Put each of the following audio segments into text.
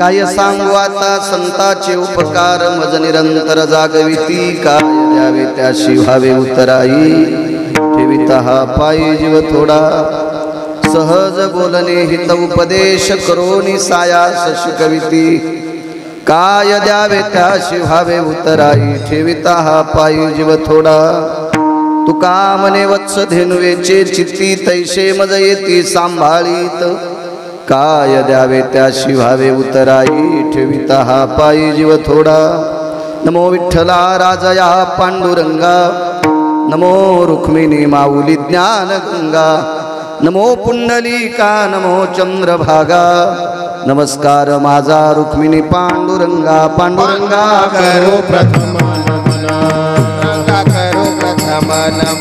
काय सांगू आता संताचे उपकार मज निरंतर जागविती काय द्यावे त्याशी व्हावे उतराई ठेविता हा पायी जीव थोडा सहज बोलणे हित उपदेश करोनी सायास शिकविती काय द्यावे त्याशी व्हावे उतराई ठेविता हा पायी जीव थोडा तुका म्हणे वत्स धेनुवेचे चित्ती तैसे मज येती सांभाळीत काय द्यावे त्याशी व्हावे उतराई ठेविता हा पायी जीव थोडा नमो विठ्ठला राजया पांडुरंगा नमो रुक्मिणी माऊली ज्ञान गंगा नमो पुंडलिका नमो चंद्रभागा नमस्कार माझा रुक्मिणी पांडुरंगा पांडुरंगा करो प्रथम नमन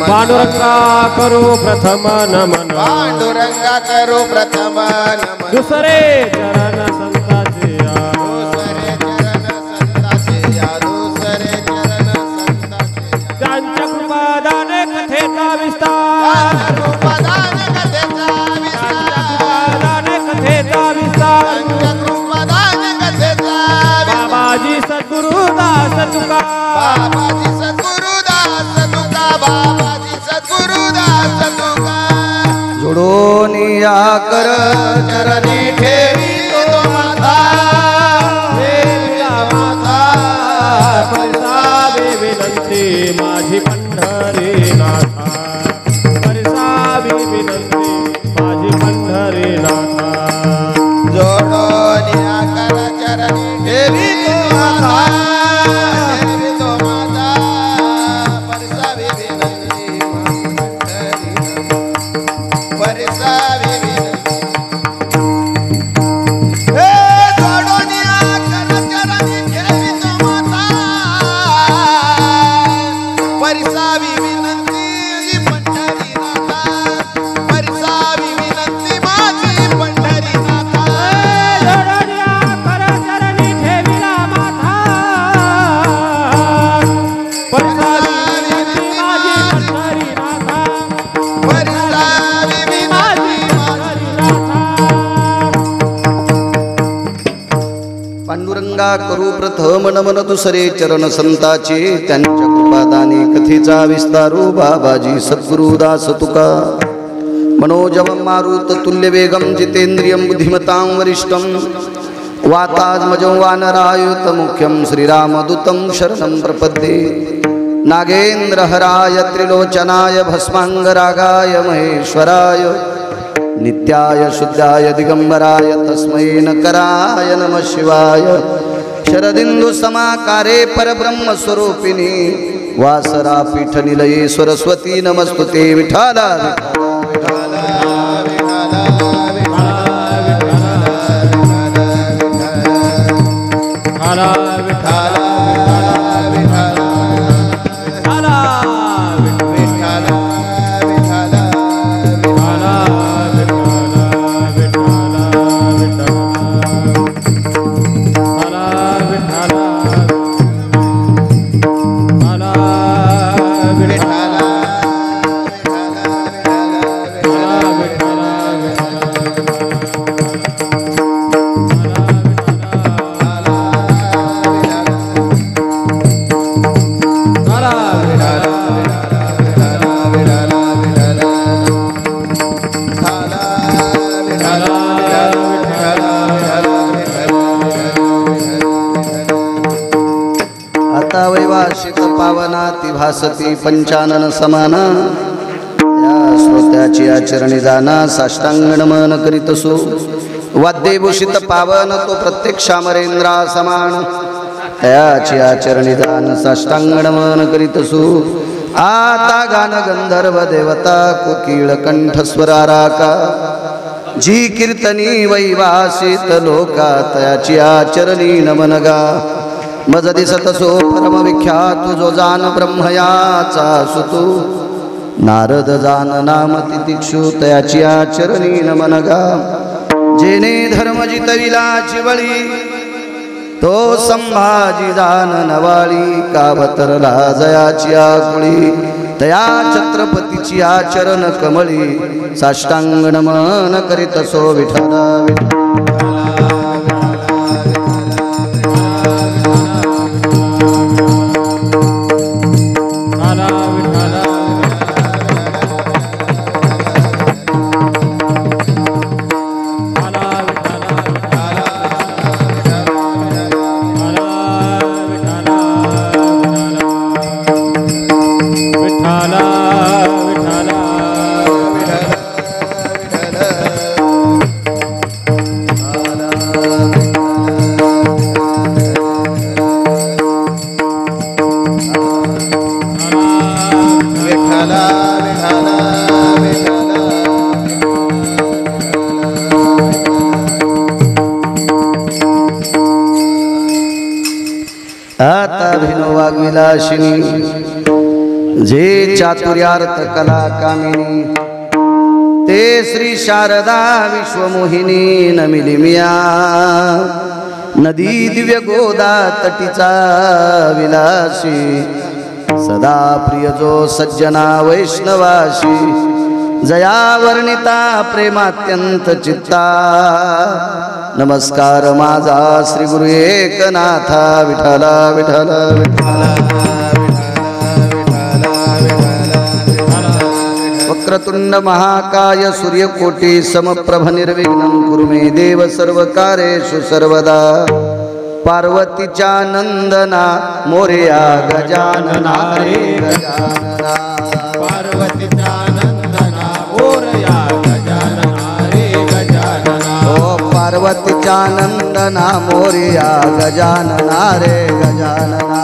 पांडुरंगा करो प्रथम नमन पांडुरंगा करो प्रथम नमन दुसरे चरण संताचे या दुसरे चरण संताचे या दुसरे चरण संताचे त्यांच्या कृपादाने कथेचा विस्तार कृपादान कथेचा विस्तार कथेचा विस्तार कृपादान कथेचा बाबाजी सद्गुरुदास तुका बाबाजी सद्गुरुदास तुका बाबाजी सद्गुरुदास तुका जोडून या कर चरणी ठेवी तो माता ठेविला माता परसावे विनंती माझी पंढरीनाथा परसावे विनंती माझी पंढरीनाथा जोडोनी आकार चरणी ठेवी तो माता ठेवी तो माता परसावी विनंती परसावी विनंती हे जोडोनी आकार चरणी ठेवी तो माता परसावी विनंती पंढरीनाथा परसावी विनंती माझी पंढरीनाथा जोडोनिया कर चरणी ठेविला माथा परसावी विनंती माझी पंढरीनाथा परसावी विनंती पांडुरंगा करू प्रथम नमन दुसरे चरण संताचे त्यांच्या कृपादाने कथेचा विस्तारू बाबाजी सद्गुरुदास तुका मनोजवं मारुत तुल्य वेगं जितेंद्रियं बुद्धिमतां वरिष्ठं वातात्मजं वानरायुत मुख्यं श्रीरामदूतं शरणं प्रपद्ये नागेन्द्रहराय त्रिलोचनाय भस्मांगरागाय महेश्वराय नित्याय शुद्धाय दिगंबराय तस्मै नकराय नमः शिवाय शरदिंदु समाकारे परब्रह्म स्वरूपिणी वासरा पीठ निलये सरस्वती नमस्तुते विठाला आता वैवार्षिक पावनाति भासती पंचानन समाना या श्रोत्याची आचरणी जाना साष्टांग नमन करीत सो वाद्यभूषित पावन तो प्रत्यक्ष अमरेंद्रा समान त्याची आचरणी जान साष्टांग नमन करीत सो आता गान गंधर्व देवता कोकिळ कंठस्वराराका जी कीर्तनी वैवासित लोका त्याची आचरणी नमन गा मज दिसत सो परम विख्यात जो जान ब्रह्मयाचा सुतू नारद जान नाम तितिक्षु तयाची आचरणी नमन गा जेने धर्म जितविला चिवळी तो संभाजी जान नवाळी कावतरला जयाची आकुळी तया छत्रपतीची आचरण कमळी साष्टांग नमन करीत सो विठला वाग्विलासिनी जे चातुर्यार्थ कला कामिनी ते श्री शारदा विश्वमोहिनी नमिलिमिया नदी दिव्य गोदा तटीचा विलासी सदा प्रिय जो सज्जना वैष्णवाशी जया वर्णिता प्रेमात्यंत चित्ता नमस्कार माझा श्री गुरु एकनाथा विठला विठला विठला वक्रतुंड महाकाय सूर्यकोटी समप्रभ निर्विघ्नं कुरु मे देव सर्वकारेषु सर्वदा पार्वतीच्या नंदना मोरया गजानना रे गजानना पार्वतीचा नंदना मोरया गजानना रे गजानना ओ पार्वतीच्या नंदना मोरया गजानना रे गजानना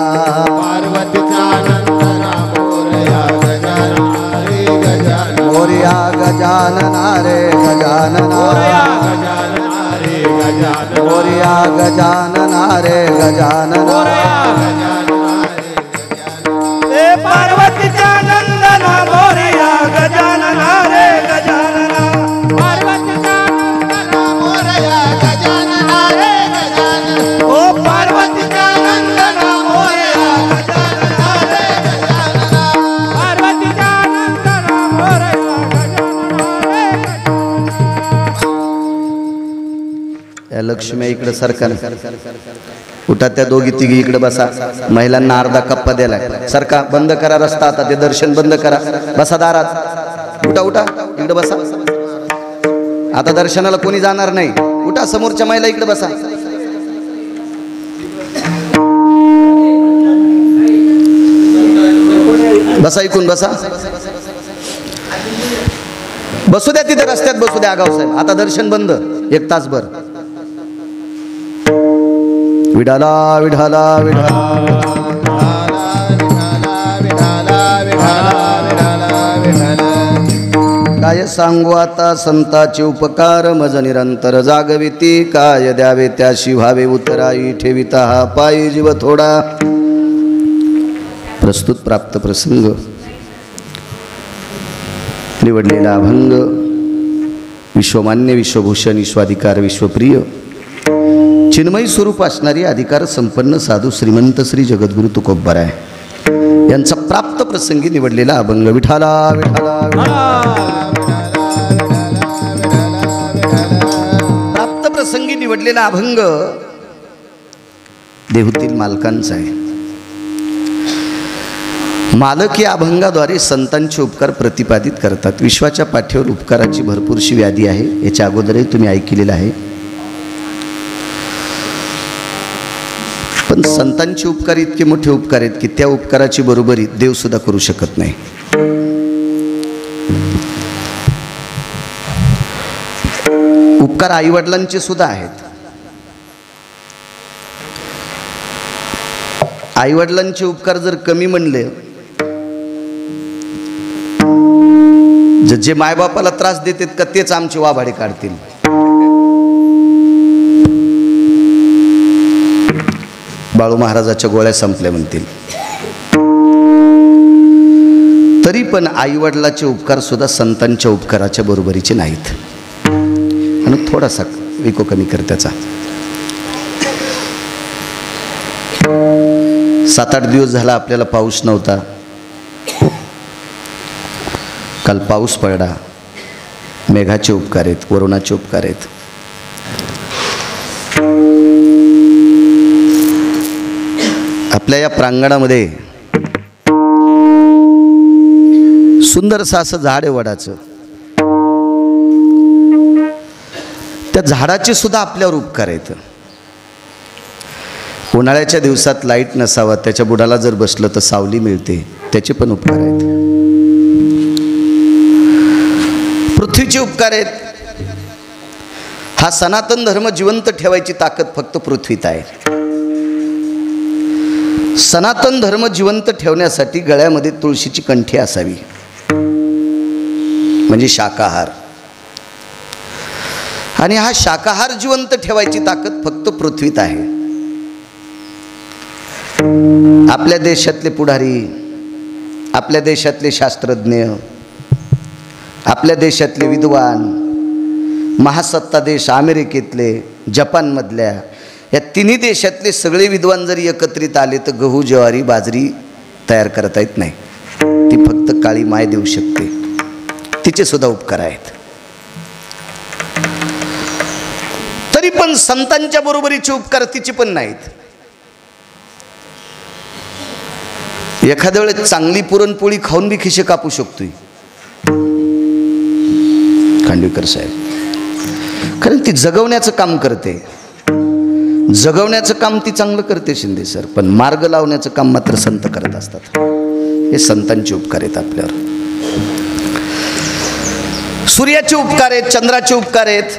पार्वतीचा नंदना मोरया गजानना रे गजानना मोरया गजानना रे गजानना मोरया गजानना रे गजानना मोरया गजानना रे गजानना मोरया गजानना रे गजानना ए पार्वतीचा नंदना मोरया गजानना रे गजानना पार्वतीचा नंदना मोरया गजानना रे गजानना ओ पार्वतीचा नंदना मोरया गजानना रे गजानना पार्वतीचा नंदना मोरया गजानना रे गजानना या लक्ष्मी इकडे सरकार उठा त्या दोघी तिघी इकडे बसा महिलांना अर्धा कप्पा दिलाय सरका बंद करा रस्ता आता ते दर्शन बंद करा बसा दारात उठा उठा इकडे बसा आता दर्शनाला कोणी जाणार नाही उठा समोरच्या महिला इकडे बसा बसा इकून बसा बसू द्या तिथे रस्त्यात बसू द्या आगाव साहेब आता दर्शन बंद 1 तासभर विठाला विठाला विठाला काय सांगू आता संताचे उपकार मज निरंतर जागविती काय द्यावे त्याशी व्हावे उतराई ठेविता हा पायी जीव थोडा प्रस्तुत प्राप्त प्रसंग निवडलेला अभंग विश्वमान्य विश्वभूषण विश्वाधिकार विश्वप्रिय चिन्मयी स्वरूप असणारी अधिकार संपन्न साधू श्रीमंत श्री जगद्गुरु तुकोबराय यांचा प्राप्त प्रसंगी निवडलेला अभंग विठाला विठाला प्राप्त प्रसंगी निवडलेला अभंग देहूतील मालकांचा आहे मालक या अभंगाद्वारे संतांचे उपकार प्रतिपादित करतात विश्वाच्या पाठीवर उपकाराची भरपूरशी व्याधी आहे याच्या अगोदरही तुम्ही ऐकलेलं आहे पण संतांचे उपकार इतके मोठे उपकार आहेत की त्या उपकाराची बरोबरी देव सुद्धा करू शकत नाही उपकार आईवडिलांचे सुद्धा आहेत आईवडिलांचे उपकार जर कमी म्हणले जे मायबापाला त्रास देतात का तेच आमची वाभाडे काढतील बाळू महाराजाच्या गोळ्या संपल्या म्हणतील तरी पण आईवडिलाचे उपकार सुद्धा संतांच्या उपकाराच्या बरोबरीचे नाहीत आणि थोडासा विको कमी कर त्याचा 7-8 दिवस झाला आपल्याला पाऊस नव्हता काल पाऊस पडला मेघाचे उपकार आहेत वरुणाचे उपकार आहेत आपल्या या प्रांगणामध्ये सुंदरसं असं झाड आहे वडाचं त्या झाडाचे सुद्धा आपल्यावर उपकार आहेत उन्हाळ्याच्या दिवसात लाईट नसावा त्याच्या बुडाला जर बसलं तर सावली मिळते त्याचे पण उपकार आहेत पृथ्वीचे उपकार आहेत हा सनातन धर्म जिवंत ठेवायची ताकद फक्त पृथ्वीत आहे सनातन धर्म जिवंत ठेवण्यासाठी गळ्यामध्ये तुळशीची कंठी असावी म्हणजे शाकाहार आणि हा शाकाहार जिवंत ठेवायची ताकद फक्त पृथ्वीत आहे आपल्या देशातले पुढारी, आपल्या देशातले शास्त्रज्ञ, आपल्या देशातले विद्वान, महासत्ता देश अमेरिकेतले, जपानमधल्या, या तिन्ही देशातले सगळे विद्वान जरी एकत्रित आले तर गहू, ज्वारी, बाजरी तयार करता येत नाही. ती फक्त काळी माय देऊ शकते. तिचे सुद्धा उपकार आहेत. तरी पण संतांच्या बरोबरीचे उपकार तिचे पण नाहीत. एखाद्या वेळेस चांगली पुरणपोळी खाऊन बी खिशे कापू शकतोय खांडवीकर साहेब, कारण ती जगवण्याचं काम करते. जगवण्याचं काम ती चांगलं करते शिंदे सर, पण मार्ग लावण्याचं काम मात्र संत करत असतात. हे संतांचे उपकार आहेत आपल्यावर. सूर्याचे उपकार आहेत, चंद्राचे उपकार आहेत,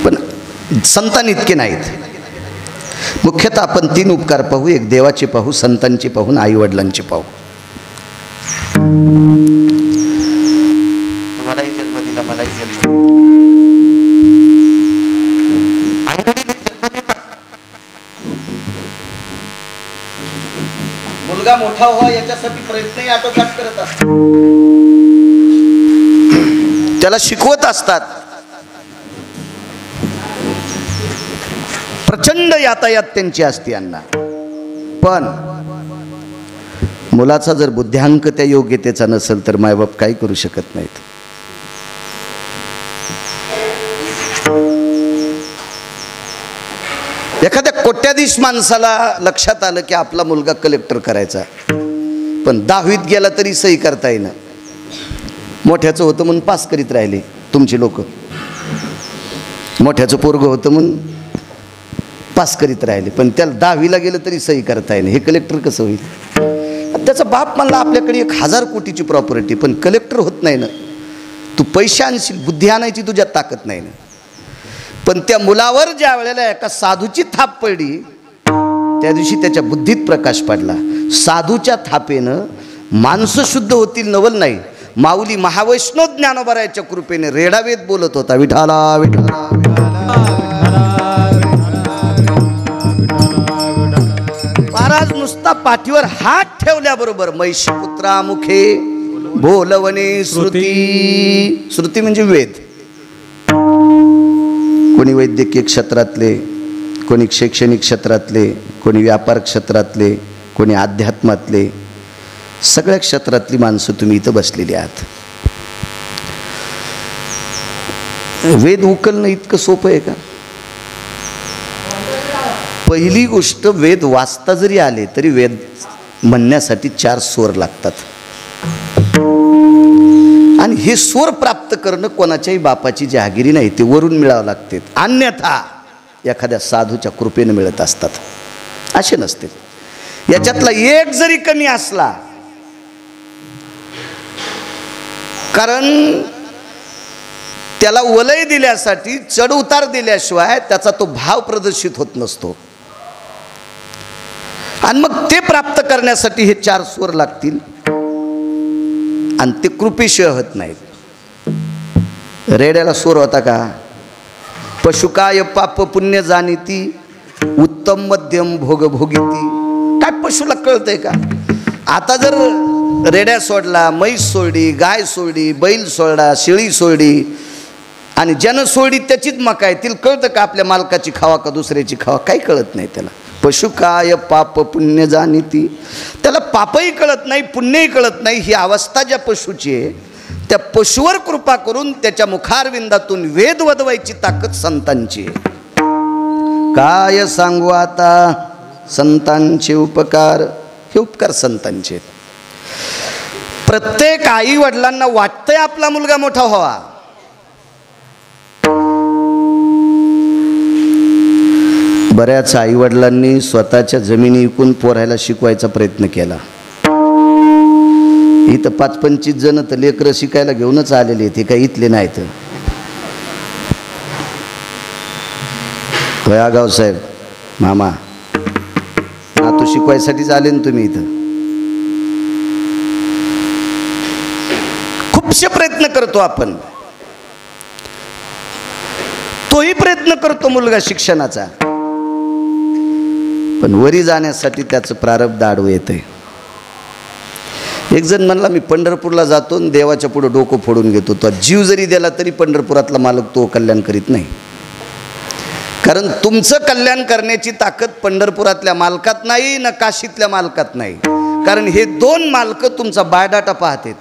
पण संतांनी इतके नाहीत. मुख्यतः आपण 3 उपकार पाहू. एक देवाचे पाहू, संतांचे पाहू, आई वडिलांचे पाहू. मलाही जन्म दिला, मलाही जन्म. मुलगा मोठा व्हावा याच्यासाठी प्रयत्नही आटोकाट करत असतात, त्याला शिकवत असतात. प्रचंड यातायात त्यांची असते यांना. पण मुलाचा जर बुद्ध्यांक त्या योग्यतेचा नसेल तर मायबाप काही करू शकत नाहीत. एखाद्या कोट्याधीश माणसाला लक्षात आलं की आपला मुलगा कलेक्टर करायचा, पण 10वीत गेला तरी सही करता येईना. मोठ्याचं होतं म्हणून पास करीत राहिले तुमची लोक. मोठ्याचं पोरगं होतं म्हणून पास करीत राहिले, पण त्याला 10वीला गेलं तरी सही करता येईना. हे कलेक्टर कसं होईल? त्याचा बाप म्हणला आपल्याकडे 1000 कोटीची प्रॉपर्टी, पण कलेक्टर होत नाही ना. तू पैसे आणशील, बुद्धी आणायची तुझ्यात ताकद नाही ना. पण त्या मुलावर ज्या वेळेला एका साधूची थाप पडली त्या दिवशी त्याच्या बुद्धीत प्रकाश पडला. साधूच्या थापेनं माणसं शुद्ध होतील नवल नाही. माऊली महावैष्णव ज्ञानोबरायाच्या कृपेने रेडावेद बोलत होता. विठाला विठाला महाराज नुसता पाठीवर हात ठेवल्याबरोबर मैशी पुत्रा मुखे बोलवणे श्रुती. श्रुती म्हणजे वेद. कोणी वैद्यकीय क्षेत्रातले, कोणी शैक्षणिक क्षेत्रातले, कोणी व्यापार क्षेत्रातले, कोणी अध्यात्मातले, सगळ्या क्षेत्रातली माणसं तुम्ही इथं बसलेली आहात. वेद उकलणं इतकं सोपं आहे का? पहिली गोष्ट, वेद वाचता जरी आले तरी वेद म्हणण्यासाठी 4 स्वर लागतात. आणि हे स्वर प्राप्त करणं कोणाच्याही बापाची जहागिरी नाही, ते वरून मिळावं लागते. अन्यथा एखाद्या साधूच्या कृपेने मिळत असतात, असे नसते. याच्यातला एक जरी कमी असला, कारण त्याला वलय दिल्यासाठी चढ उतार दिल्याशिवाय त्याचा तो भाव प्रदर्शित होत नसतो. आणि मग ते प्राप्त करण्यासाठी हे 4 स्वर लागतील, आणि ते कृपेशिवाय होत नाहीत. रेड्याला स्वर होता का? पशुकाय पाप पुण्य जाणीती, उत्तम मध्यम भोग भोगीती. काय पशुला कळतंय का? आता जर रेड्या सोडला, म्हैस सोडली, गाय सोडली, बैल सोडला, शेळी सोडली, आणि ज्यानं सोडली त्याचीच मका आहे, तिला कळतं का आपल्या मालकाची खावा का दुसऱ्याची खावा? काही कळत नाही त्याला. पशु काय पाप पुण्य जाणीती. त्याला पापही कळत नाही, पुण्यही कळत नाही. ही अवस्था ज्या पशुची आहे, त्या पशुवर कृपा करून त्याच्या मुखारविंदातून वेद वदवायची ताकद संतांची आहे. काय सांगू आता संतांचे उपकार. हे उपकार संतांचे आहेत. प्रत्येक आई वडिलांना वाटतंय आपला मुलगा मोठा व्हावा. बऱ्याच आई वडिलांनी स्वतःच्या जमिनी विकून पोरायला शिकवायचा प्रयत्न केला. इथं 25-25 जण तर लेकरं शिकायला घेऊनच आलेले आहेत, हे काही इथले नाहीत. गाव साहेब, मामा, नातू शिकवायसाठीच आले ना तुम्ही इथं. खूपसे प्रयत्न करतो आपण. तोही प्रयत्न करतो मुलगा शिक्षणाचा, पण वरी जाण्यासाठी त्याचं प्रारब्ध आडवं येतंय. एक जण म्हणला मी पंढरपूरला जातो आणि देवाच्या पुढे डोकं फोडून घेतो. तो जीव जरी दिला तरी पंढरपुरातला मालक तो कल्याण करीत नाही. कारण तुमचं कल्याण करण्याची ताकद पंढरपुरातल्या मालकात नाही ना काशीतल्या मालकात नाही. कारण हे दोन मालक तुमचा बायोडाटा पाहतात.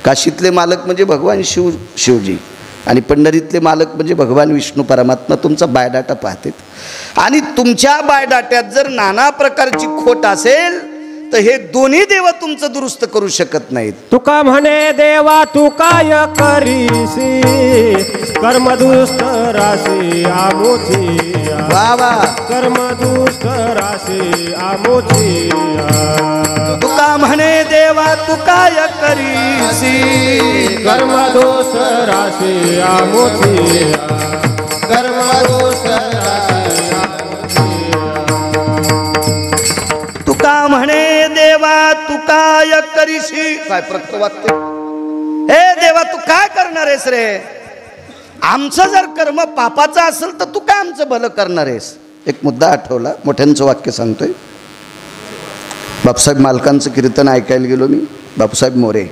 काशीतले मालक म्हणजे भगवान शिवजी आणि पंढरीतले मालक म्हणजे भगवान विष्णू परमात्मा तुमचा बायोडाटा पाहतात. आणि तुमच्या बायोडाट्यात जर नाना प्रकारची खोट असेल तर हे दोन्ही देव तुमचं दुरुस्त करू शकत नाहीत. तुका म्हणे देवा तू काय करीसी कर्म दुष्ट राशी आमोची वा कर्म दुष्ट राशी आमोची. तुका म्हणे देवा तू काय करीसी कर्म दोष राशी आमोची कर्म दोष राशी तुका म्हणे देवा तू काय करीसी. काय प्रत्यवाक्य. हे देवा तू काय करणार आहेस रे. आमचं जर कर्म पापाचं असेल तर तू काय आमचं भलं करणार आहेस. एक मुद्दा आठवला. मोठ्यांचं वाक्य सांगतोय. बापूसाहेब मालकांचं कीर्तन ऐकायला गेलो मी. बापूसाहेब मोरे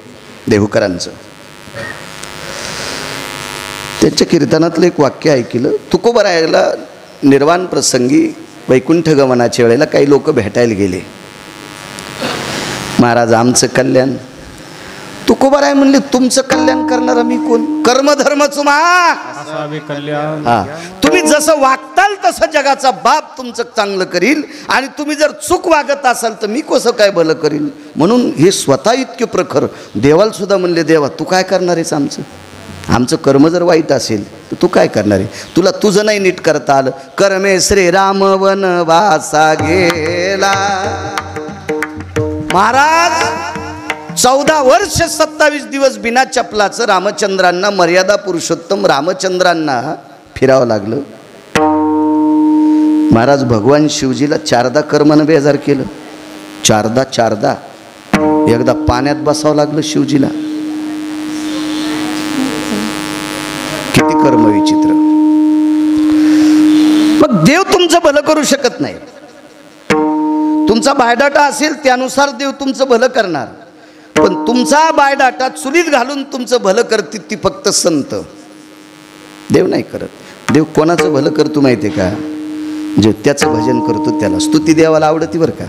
देहूकरांचं. त्यांच्या कीर्तनातलं एक वाक्य ऐकलं. तुकोबरायला निर्वाण प्रसंगी वैकुंठ गमनाच्या वेळेला काही लोक भेटायला गेले. महाराज आमचं कल्याण. तुकोबराय म्हणले तुमचं कल्याण करणारा मी कोण. कर्मधर्म चुमा कल्याण. हा तुम्ही जसं वागताल तसं जगाचा बाप तुमचं चांगलं करील आणि तुम्ही जर चूक वागत असाल तर मी कसं काय भलं करील. म्हणून हे स्वतः इतके प्रखर देवाला सुद्धा म्हणले देवा तू काय करणार आहेस. आमचं कर्म जर वाईट असेल तर तू काय करणार आहे. तुला तुझं नाही नीट करता आलं. कर्मे श्रीराम वनवासा गेला. महाराज 14 वर्ष 27 दिवस बिना चपलाचं रामचंद्रांना मर्यादा पुरुषोत्तम रामचंद्रांना फिरावं लागलं. महाराज भगवान शिवजीला 4दा कर्मानं बेजार केलं. 4दा एकदा पाण्यात बसावं लागलं शिवजीला. किती कर्म विचित्र. मग देव तुमचं भलं करू शकत नाही. तुमचा बायोडाटा असेल त्यानुसार देव तुमचं भलं करणार. पण तुमचा बायोडाटा चुलीत घालून तुमचं भलं करतील ती फक्त संत. देव नाही करत. देव कोणाचं भलं करतो माहिती आहे का. जो त्याचं भजन करतो त्याला. स्तुती देवाला आवडती बरं का.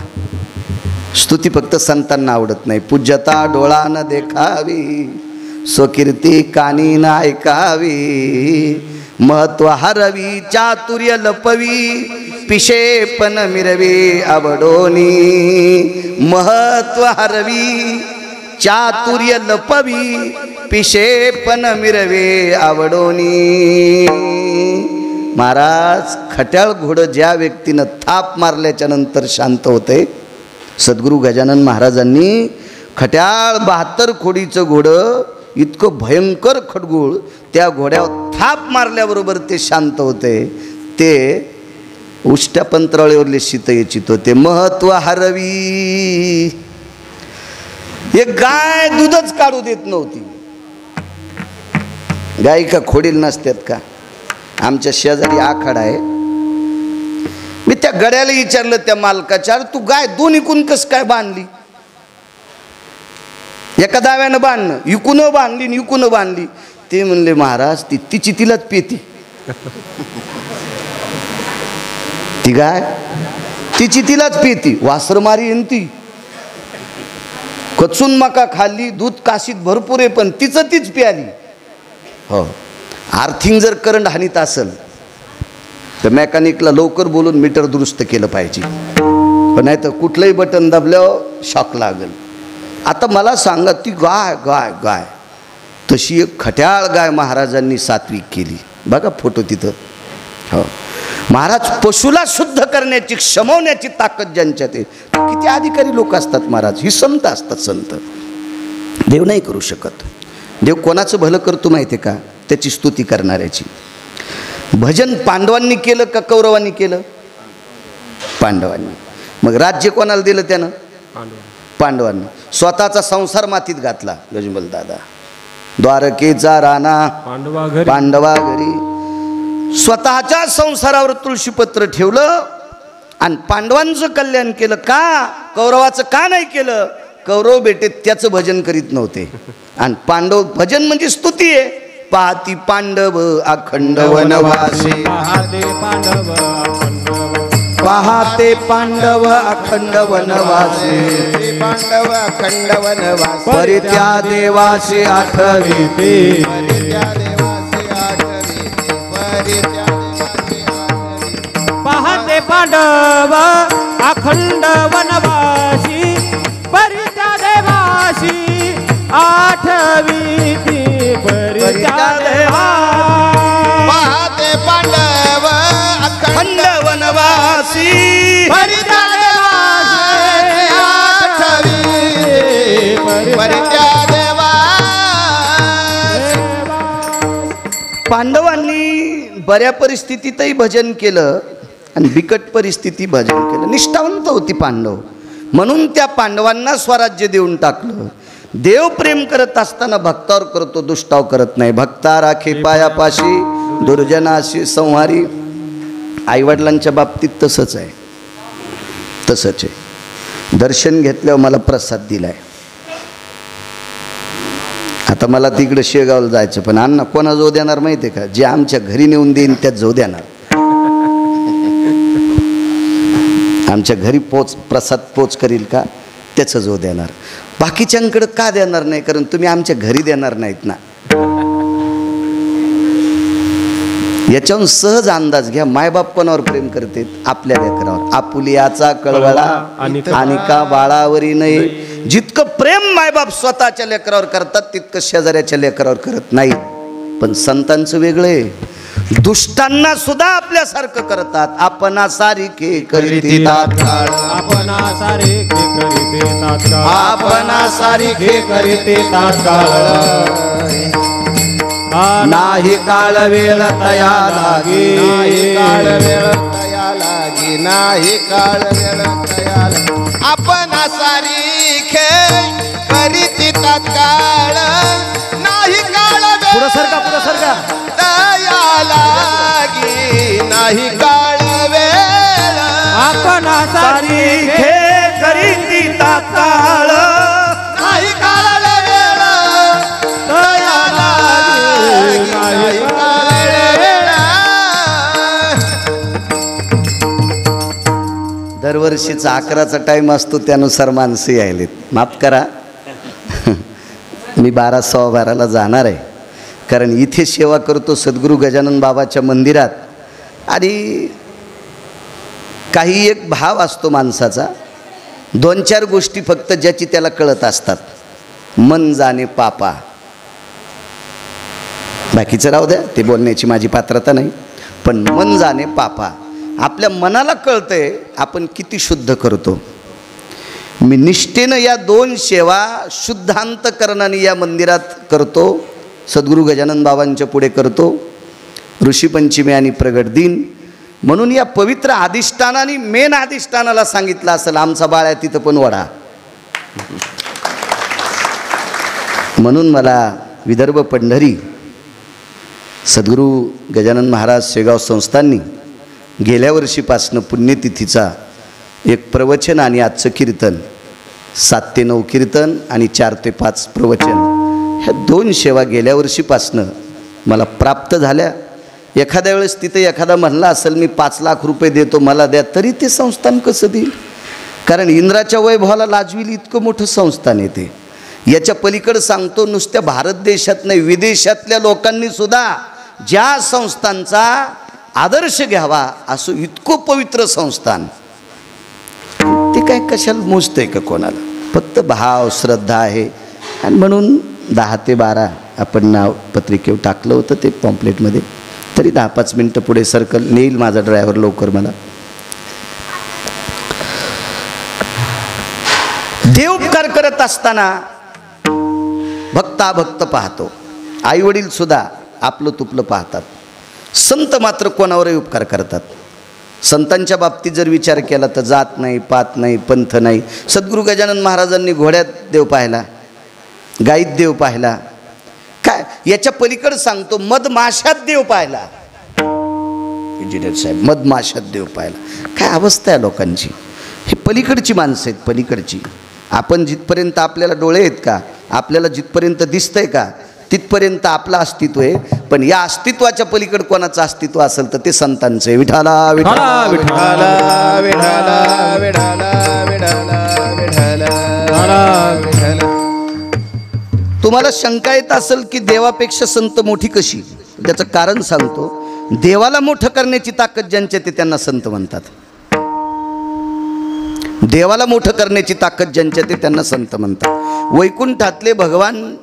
स्तुती फक्त संतांना आवडत नाही. पूज्यता डोळानं देखावी स्वकीर्ती कानी न ऐकावी. महत्व हरवी चातुर्य लपवी पिशेपण मिरवी आवडोनी. महत्व हरवी चातुर्य लपवी पिशेपण मिरवे आवडोनी. महाराज खट्याळ घोडं ज्या व्यक्तीनं थाप मारल्याच्या नंतर शांत होते. सद्गुरू गजानन महाराजांनी खट्याळ 72 खोडीचं घोडं इतकं भयंकर खडगुळ त्या घोड्यावर थाप मारल्याबरोबर ते शांत होते. ते उष्ट्या पंत्रावळीवरले शीतयचित होते. महत्व हरवी. एक गाय दूधच काढू देत नव्हती. गाई का खोडील नसतात का. आमच्या शेजारी आखाडा आहे. मी त्या गड्याला विचारलं त्या मालकाच्या तू गाय दोन्ही कुण कस काय बांधली. एका दाव्यानं बांधणं इकून बांधली आणि इकून बांधली. ते म्हणले महाराज ती तिची तिलाच पेती. ती गाय तिची तिलाच पेती. वासर मारी येईन ती. कचून मका खाल्ली. दूध काशीत भरपूर आहे पण तिचं तीच प्याली. हो आर्थिंग जर करंट हानीत असेल तर मेकॅनिकला लवकर बोलून मीटर दुरुस्त केलं पाहिजे. पण नाही तर कुठलंही बटन दाबल्यावर शॉक लागेल. आता मला सांगा ती गाय गाय गाय तशी एक खट्याळ गाय महाराजांनी सात्विक केली. बघा फोटो तिथं. हो महाराज पशुला शुद्ध करण्याची क्षमवण्याची ताकद ज्यांच्यात आहे. किती अधिकारी लोक असतात महाराज. ही संत असतात. संत देव नाही करू शकत. देव कोणाचं भलं करतो माहिती आहे का. त्याची स्तुती करणाऱ्याची. भजन पांडवांनी केलं का कौरवांनी केलं. पांडवांनी. मग राज्य कोणाला दिलं त्यानं. पांडवांना. स्वतःचा संसार मातीत घातला. गजमल दादा द्वारकेचा राणा पांडवा घरी. स्वतःच्या संसारावर तुळशीपत्र ठेवलं. आणि पांडवांचं कल्याण केलं का, कौरवाचं का नाही केलं? कौरव बेटे त्याचं भजन करीत नव्हते. आणि पांडव भजन म्हणजे स्तुती आहे. पाहती पांडव अखंड वनवासी, पाहते पांडव अखंड वनवासी, पांडव अखंड वनवास परित्या देवासी आठविते, परित्या देवासी आठविते, परित्या देवासी आठविते. पाहते पांडव अखंड वनवासी, परित्या देवासी आठविती, परित्या देवासी. पाहते पांडव अखंड वनवासी, परित्या देवासी आठविते, परित्या देवासी. पांडवांनी बऱ्या परिस्थितीतही भजन केलं आणि बिकट परिस्थिती भजन केलं. निष्ठावंत होती पांडव, म्हणून त्या पांडवांना स्वराज्य देऊन टाकलं. देव प्रेम करत असताना भक्तावर करतो, दुष्टावर करत नाही. भक्ता राखे पायापाशी, दुर्जनाशी संहारी. आईवडिलांच्या बाबतीत तसंच आहे, तसंच आहे. दर्शन घेतल्यावर मला प्रसाद दिलाय. आता मला तिकडे शेगावला जायचं, पण अण्णा कोणा जो देणार माहिती आहे का? जे आमच्या घरी नेऊन देईन त्यात जो देणार. आमच्या घरी प्रसाद पोच करील का त्याचं जो देणार. बाकीच्यांकडे का देणार नाही? कारण तुम्ही आमच्या घरी देणार नाहीत ना. याच्याहून सहज अंदाज घ्या, मायबाप कोणावर प्रेम करते? आपल्या लेकरावर. आपुलियाचा कळवळा आणि का बाळावरी नाही. जितकं प्रेम मायबाप स्वतःच्या लेकरावर करतात तितकं शेजाऱ्याच्या लेकरावर करत नाही. पण संतांचं वेगळं आहे. दुष्टांना सुद्धा आपल्यासारखं करतात. आपणा सारिखे करीती तात्काळ, आपणा सारिखे करीते तात्काळ, आपणा सारिखे करीते तात्काळ. नाही काळ वेळ तया लागे, नाही काळ वेळ तया लागी, नाही काळ वेळ तया लागी. आपण सारिखे करीती तात्काळ, नाही काळ पुढं सरका तया लागी, नाही काळ वेळ. आपणा सारिखे करीती तात्काळ, नाही काळ वेळ तया लागी, नाही काळ वेळ. दरवर्षीचा 11चा टाईम असतो, त्यानुसार माणसं यायलेत. माफ करा, मी 12:15 जाणार आहे. कारण इथे सेवा करतो सद्गुरू गजानन बाबाच्या मंदिरात. आणि काही एक भाव असतो माणसाचा, 2-4 गोष्टी फक्त ज्याची त्याला कळत असतात. मन जाणे पापा, बाकीचं राहू द्या, ते बोलण्याची माझी पात्रता नाही. पण मन जाणे पापा, आपल्या मनाला कळतंय आपण किती शुद्ध करतो. मी निष्ठेनं या 2 सेवा शुद्धांतकरणाने या मंदिरात करतो. सद्गुरू गजानन बाबांच्या पुढे करतो. ऋषीपंचमी आणि प्रगट दिन म्हणून या पवित्र अधिष्ठानाने मेन अधिष्ठानाला सांगितलं असेल, आमचा बाळ आहे तिथं पण वडा. म्हणून मला विदर्भ पंढरी सद्गुरू गजानन महाराज शेगाव संस्थांनी गेल्या वर्षीपासनं पुण्यतिथीचा एक प्रवचन आणि आजचं कीर्तन, 7 ते 9 कीर्तन आणि 4 ते 5 प्रवचन, ह्या 2 सेवा गेल्या वर्षीपासनं मला प्राप्त झाल्या. एखाद्या वेळेस तिथे एखादा म्हणला असेल मी 5 लाख रुपये देतो मला द्या, तरी ते संस्थान कसं देईल? कारण इंद्राच्या वैभवाला लाजविल इतकं मोठं संस्थान येते. याच्या पलीकडं सांगतो, नुसत्या भारत देशात नाही विदेशातल्या लोकांनी सुद्धा ज्या संस्थांचा आदर्श घ्यावा असं इतकं पवित्र संस्थान. ते काय कशाला मोजतंय का कोणाला? फक्त भाव श्रद्धा आहे. आणि म्हणून 10 ते 12 आपण नाव पत्रिकेवर टाकलं होतं ते पॉम्पलेटमध्ये. तरी 10-5 मिनटं पुढे सर्कल नेईल माझा ड्रायव्हर लवकर. मला देव उपकार करत असताना भक्त पाहतो. आईवडील सुद्धा आपलं तुपलं पाहतात. संत मात्र कोणावरही उपकार करतात. संतांच्या बाबतीत जर विचार केला तर जात नाही, पात नाही, पंथ नाही. सद्गुरू गजानन महाराजांनी घोड्यात देव पाहिला, गाईत देव पाहिला. काय याच्या पलीकडे सांगतो, मधमाशात देव पाहिला. इंजिनियर साहेब मधमाशात देव पाहिला. काय अवस्था आहे लोकांची. हे पलीकडची माणसं आहेत, पलीकडची. आपण जिथपर्यंत आपल्याला डोळे आहेत का, आपल्याला जिथपर्यंत दिसतंय का, तिथपर्यंत आपलं अस्तित्व आहे. पण या अस्तित्वाच्या पलीकडे कोणाचं अस्तित्व असेल तर ते संतांचं आहे. विठाला विठाला विठाला विठाला विठाला विठाला विठाला. तुम्हाला शंका येत असेल की देवापेक्षा संत मोठी कशी, त्याचं कारण सांगतो. देवाला मोठं करण्याची ताकद ज्यांच्या ते त्यांना संत म्हणतात. देवाला मोठं करण्याची ताकद ज्यांच्या ते त्यांना संत म्हणतात. वैकुंठातले भगवान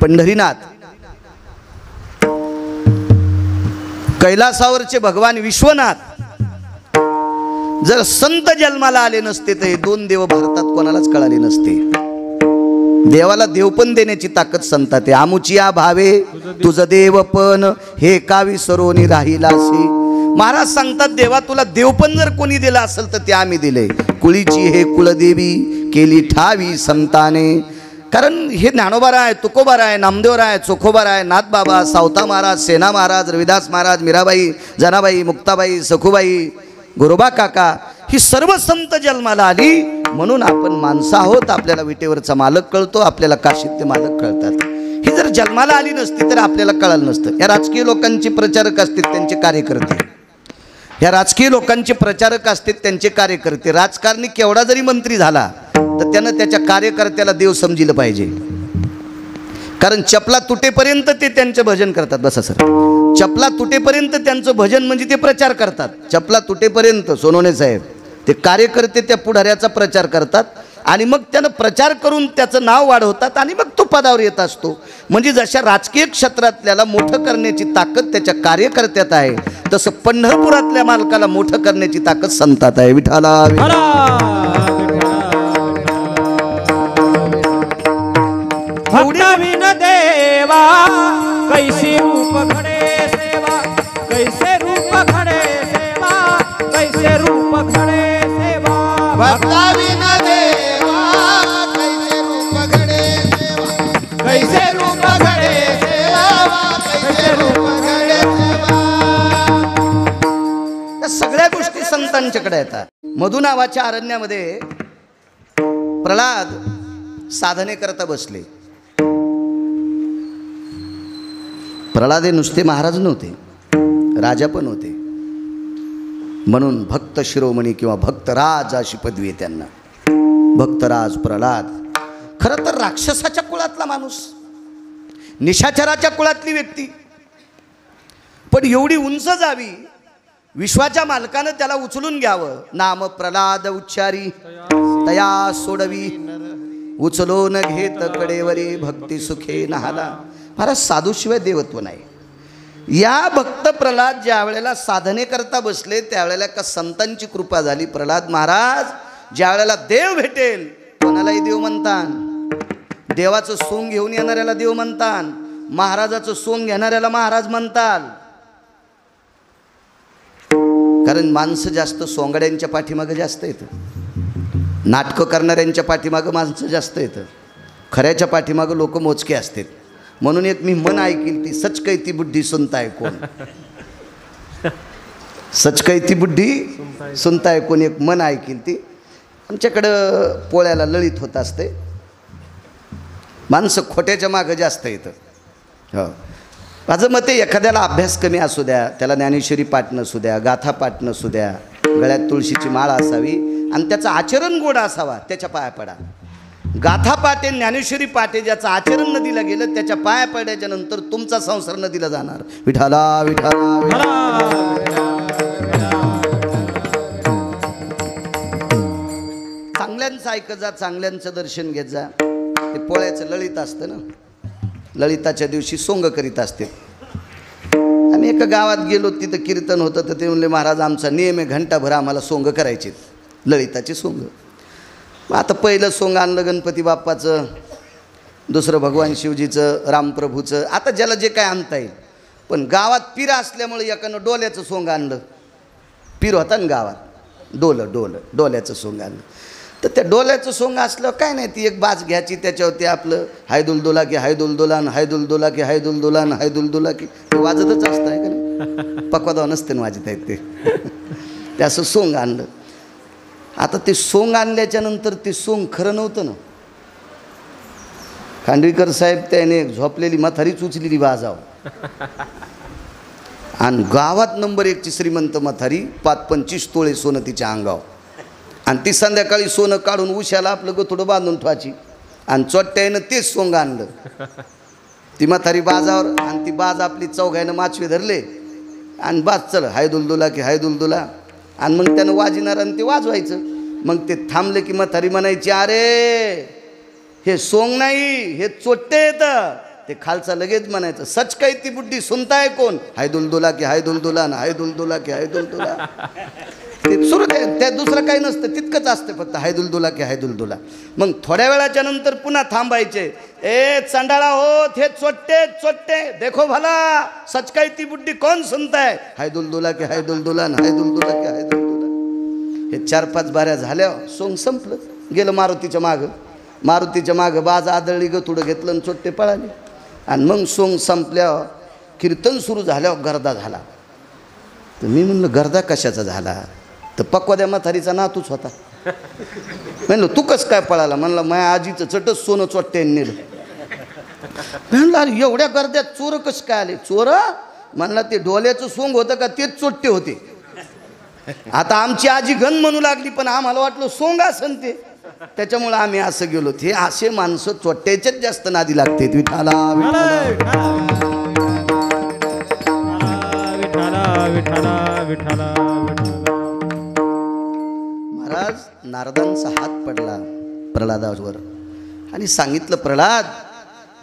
पंढरीनाथ, कैलासावरचे भगवान विश्वनाथ जर संत जन्माला आले नसते तर हे दोन देव भारतात कोणालाच कळाले नसते. देवाला देवपण देण्याची ताकद संतात आहे. आमुचिया भावे तुझं देवपण हे का विसरोनी राहिलासी. महाराज सांगतात देवा तुला देवपण जर कोणी दिलं असेल तर ते आम्ही दिले. कुळीची हे कुलदेवी केली ठावी संताने. कारण हे ज्ञानोबाराय, तुकोबाराय, नामदेवराय, चोखोबाराय, नाथबाबा, सावता महाराज, सेना महाराज, रविदास महाराज, मीराबाई, जनाबाई, मुक्ताबाई, सखुबाई, गुरुबा काका, ही सर्व संत जन्माला आली. म्हणून आपण माणसं आहोत. आपल्याला विटेवरचा मालक कळतो, आपल्याला काशीतले मालक कळतात. ही जर जन्माला आली नसती तर आपल्याला कळालं नसतं. या राजकीय लोकांचे प्रचारक असतील त्यांचे कार्यकर्ते, या राजकीय लोकांचे प्रचारक असतील त्यांचे कार्यकर्ते. राजकारणी केवढा जरी मंत्री झाला तर त्यानं त्याच्या कार्यकर्त्याला देव समजिलं पाहिजे. कारण चपला तुटेपर्यंत ते त्यांचं भजन करतात. बसा सर, चपला तुटेपर्यंत त्यांचं भजन म्हणजे ते प्रचार करतात. चपला तुटेपर्यंत सोनवणे साहेब ते कार्यकर्ते त्या पुढाऱ्याचा प्रचार करतात आणि मग त्यानं प्रचार करून त्याचं नाव वाढवतात आणि मग तो पदावर येत असतो. म्हणजे जशा राजकीय क्षेत्रातल्याला मोठं करण्याची ताकद त्याच्या कार्यकर्त्यात आहे तसं पंढरपुरातल्या मालकाला मोठं करण्याची ताकद संतात आहे. विठाला भक्ताविन देवा कैसे रूप खडे सेवा, कैसे रूप खडे सेवा, कैसे रूप खडे सेवा. भक्ताविन देवा कैसे रूप घडे सेवा, कैसे रूप घडे सेवा, कैसे रूप घडे सेवा. या सगळ्या गोष्टी संतांच्याकडे येतात. मधु नावाच्या अरण्यामध्ये प्रल्हाद साधने करता बसले. प्रल्हाद हे नुसते महाराज नव्हते, राजा पण होते. म्हणून भक्त शिरोमणी किंवा भक्तराज अशी पदवी आहे त्यांना. भक्तराज प्रल्हाद खरं तर राक्षसाच्या कुळातला माणूस, निशाचराच्या कुळातली व्यक्ती. पण एवढी उंच जावी, विश्वाच्या मालकानं त्याला उचलून घ्यावं. नाम प्रल्हाद उच्चारी तया सोडवी, उचलो न घेत कडेवरी भक्ती सुखे नहाला. महाराज साधूशिवाय देवत्व नाही. या भक्त प्रल्हाद ज्या वेळेला साधने करता बसले त्यावेळेला का संतांची कृपा झाली. प्रल्हाद महाराज ज्या वेळेला देव भेटेल कोणालाही देव म्हणतात. देवाचं सोंग घेऊन येणाऱ्याला देव म्हणतात, महाराजाचं सोंग घेणाऱ्याला महाराज म्हणतात. कारण माणसं जास्त सोंगड्यांच्या पाठीमागं जास्त येतं, नाटकं करणाऱ्यांच्या पाठीमागं माणसं जास्त येतं, खऱ्याच्या पाठीमागं लोक मोजके असतात. म्हणून एक मी मन ऐकील ती सच कैती बुद्धी सुनताय कोण, सच कैती बुद्धी सुनताय कोण, एक मन ऐकील ती. आमच्याकडं पोळ्याला लळीत होत असते. माणसं खोट्याच्या मागं जास्त येतं. हो, माझं मत आहे एखाद्याला अभ्यास कमी असू द्या, त्याला ज्ञानेश्वरी पाठ नसू द्या, गाथा पाठ नसू द्या, गळ्यात तुळशीची माळ असावी आणि त्याचं आचरण गोड असावा, त्याच्या पाया पडा. गाथा पाटे ज्ञानेश्वरी पाटे ज्याचं आचरण नदीला गेलं त्याच्या पाया पडल्याच्या नंतर तुमचा संसार नदीला जाणार. विठाला विठाला. चांगल्यांचं ऐकत जा, चांगल्यांचं दर्शन घेत जा. ते पोळ्याचं ललित असतं ना, ललिताच्या दिवशी सोंग करीत असते. आम्ही एका गावात गेलो, तिथं कीर्तन होतं तर ते म्हणले महाराज आमचा नियम आहे घंटाभर आम्हाला सोंग करायचे, ललिताचे सोंग. मग आता पहिलं सोंग आणलं गणपती बाप्पाचं, दुसरं भगवान शिवजीचं, रामप्रभूचं, आता ज्याला जे काय आणता येईल. पण गावात पीर असल्यामुळे एकानं डोल्याचं सोंग आणलं. पीर होता ना गावात, डोल्याचं सोंग आणलं. तर त्या डोल्याचं सोंग असलं काय नाही, ती एक बाज घ्यायची, त्याच्यावरती आपलं हायदुलदुला की हायदुलदुलान, हायदुलदुला की हायदुलदुलान, हायदुलदुला की ते वाजतच असतं आहे का नाही. पकवादा नसते ना वाजत आहेत ते असं सोंग आणलं. आता ते सोंग आणल्याच्या नंतर ते सोंग खरं नव्हतं ना. खांडवीकर साहेब त्याने झोपलेली म्हातारीच उचलेली बाजाव आणि गावात नंबर 1ची श्रीमंत म्हातारी 25 तोळे सोनं तिच्या अंगावर. आणि ती संध्याकाळी सोनं काढून उशाला आपलं गथोडं बांधून ठेवायची आणि चोट्ट्यानं तेच सोंग आणलं. ती म्हातारी बाजावर आणि ती बाज आपली चौघायनं माचवे धरले आणि बाज चल हाय दुलदुला की हाय दुलदुला. आणि मग त्यानं वाजणार आणि ते वाजवायचं. मग ते थांबले की म्हातारी म्हणायची अरे हे सोंग नाही हे चोट्टे येतं. ते खालचा लगेच म्हणायचं सच काही ती बुड्डी सुनताय कोण हाय दुलदुला की हाय दुलदुला ना हाय दुलदुला की हाय दुलदुला. ते सुरू त्या दुसरं काही नसतं तितकंच असतं फक्त हाय दुलदुला की हाय दुलदुला. मग थोड्या वेळाच्या नंतर पुन्हा थांबायचे. ए चंडाळा होत हे चोट्टे चोट्टे देखो भला सच काही ती बुड्डी कोण सुनताय हाय दुलदुला की हाय दुलदुला ना हाय दुलदुला की हाय दुलदुला. हे 4-5 बाऱ्या झाल्या सोंग संपलं. गेलं मारुतीच्या मागं. मारुतीच्या मागं बाज आदळली गतुडं घेतलं आणि चोट्टे पळाले. आणि मग सोंग संपल्यावर कीर्तन सुरू झाल्यावर गर्दा झाला. तर मी म्हणलं गर्दा कशाचा झाला. तर पक्वाद्या म्हातारीचा नातूच होता. म्हणलं तू कसं काय पळाला. म्हणलं माझ्या आजीचं चटच सोनं चोट्ट्याने नेलं. म्हणलं अरे एवढ्या गर्द्यात चोर कसं काय आले. चोर म्हणला ते डोल्याचं सोंग होतं का तेच चोट्टे होते. आता आमची आजी घन म्हणू लागली पण आम्हाला वाटलं सोंग असन ते. त्याच्यामुळे आम्ही असं गेलो. ते असे माणसं चोट्ट्याच्याच जास्त नादी लागते. विठाला महाराज नारदांचा हात पडला प्रल्हादावर आणि सांगितलं प्रल्हाद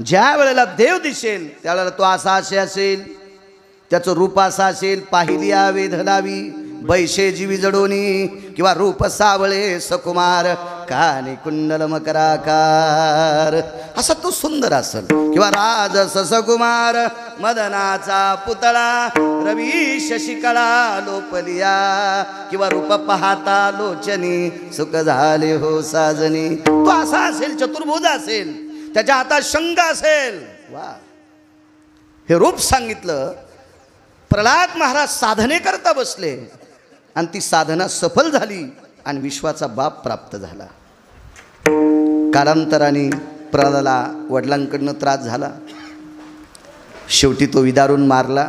ज्या वेळेला देव दिसेल त्यावेळेला तो असा असे असेल त्याचं रूप असं असेल पाहिली वेध लावी बैशे जीवी जडोनी किंवा रूप सावळे सकुमार कानी कुंडल मकराकार असा तो सुंदर असेल किंवा राजस सकुमार मदनाचा पुतळा रवी शशिकळा लोपलिया किंवा रूप पाहता लोचनी सुख झाले हो साजनी. तो असा असेल चतुर्भुज असेल त्याच्या हातात शंख असेल. वा हे रूप सांगितलं. प्रल्हाद महाराज साधने करता बसले आणि ती साधना सफल झाली आणि विश्वाचा बाप प्राप्त झाला. कालांतराने प्रल्हादाला वडिलांकडनं त्रास झाला. शेवटी तो विदारून मारला.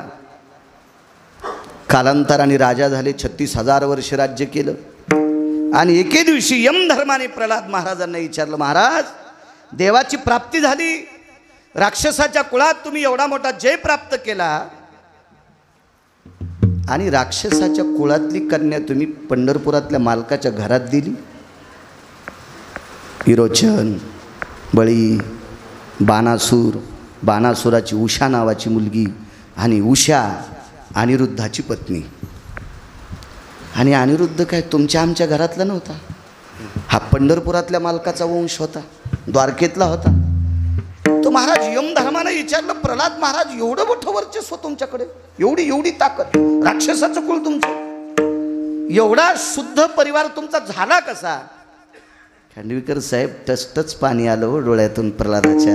कालांतराने राजा झाले. 36,000 वर्ष राज्य केलं. आणि एके दिवशी यमधर्माने प्रल्हाद महाराजांना विचारलं महाराज देवाची प्राप्ती झाली राक्षसाच्या कुळात तुम्ही एवढा मोठा जय प्राप्त केला आणि राक्षसाच्या कुळातली कन्या तुम्ही पंढरपुरातल्या मालकाच्या घरात दिली. विरोचन बळी बाणासूर बाणासुराची उषा नावाची मुलगी आणि उषा अनिरुद्धाची पत्नी. आणि अनिरुद्ध काय तुमच्या आमच्या घरातला नव्हता. हा पंढरपुरातल्या मालकाचा वंश होता. द्वारकेतला होता. तो महाराज यमधर्माने विचारलं प्रल्हाद महाराज एवढं मोठं वर्चस्व तुमच्याकडे एवढी एवढी ताकद राक्षसाचं कुळ तुमचं एवढा शुद्ध परिवार तुमचा झाला कसा. खांडवीकर साहेब टचटच पाणी आलं डोळ्यातून प्रल्हादाच्या.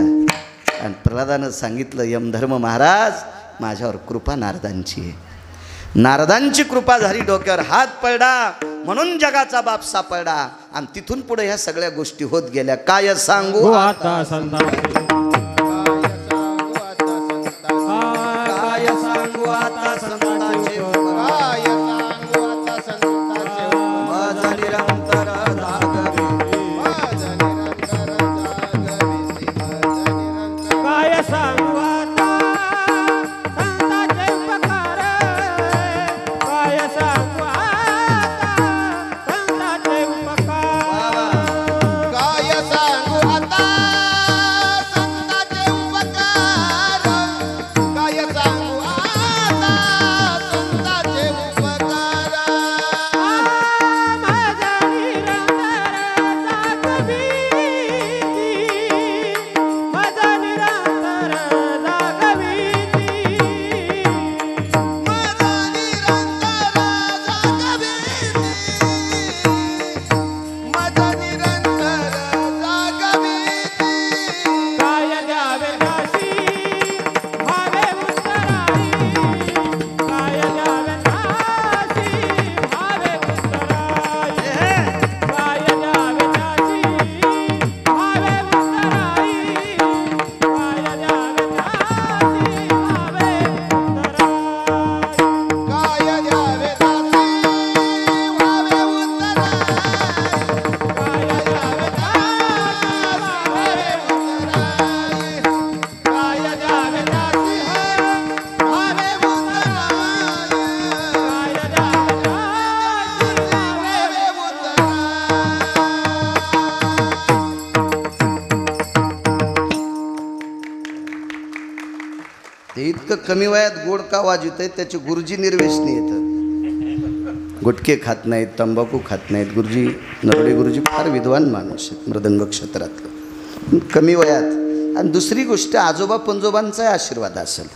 आणि प्रल्हादानं सांगितलं यमधर्म महाराज माझ्यावर कृपा नारदांची आहे. नारदांची कृपा झाली डोक्यावर हात पडला म्हणून जगाचा बाप सापडला. आणि तिथून पुढे ह्या सगळ्या गोष्टी होत गेल्या. काय सांगू आता संतांचे काय सांगू आता संतांचे मज निरंतर काय सांगू आता संतांचे उपकार काय सांगू आता संतांचे उपकार काय सांगू आता संतांचे उपकार काय सांगू आता संतांचे इतकं कमी वयात गोड का वाजवत आहे त्याचे गुरुजी निर्व्यसनी येतं. गुटखे खात नाहीत, तंबाखू खात नाहीत. गुरुजी नरडे गुरुजी फार विद्वान माणूस आहेत मृदंग क्षेत्रातलं, कमी वयात. आणि दुसरी गोष्ट आजोबा पंजोबांचाही आशीर्वाद असेल,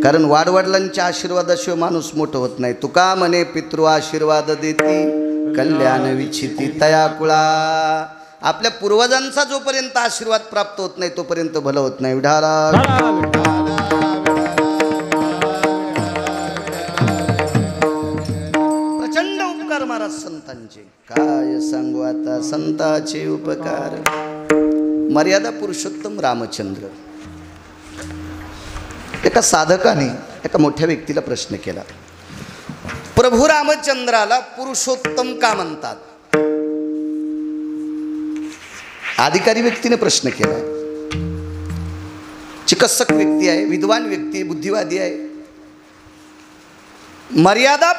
कारण वाडवडिलांच्या आशीर्वादाशिवाय माणूस मोठं होत नाही. तुका म्हणे पितृ आशीर्वाद देती कल्याण विच्छिती तया कुळा. आपल्या पूर्वजांचा जोपर्यंत आशीर्वाद प्राप्त होत नाही तोपर्यंत भलं होत नाही. विढाला प्रचंड उपकार महाराज संतांचे, काय सांगू आता संतांचे उपकार. मर्यादा पुरुषोत्तम रामचंद्र. एका साधकाने एका मोठ्या व्यक्तीला प्रश्न केला, प्रभू रामचंद्राला पुरुषोत्तम का म्हणतात? अधिकारी व्यक्तीने प्रश्न केला. चिकित्सक व्यक्ती आहे, विद्वान व्यक्ती आहे, बुद्धिवादी आहे. मर्यादा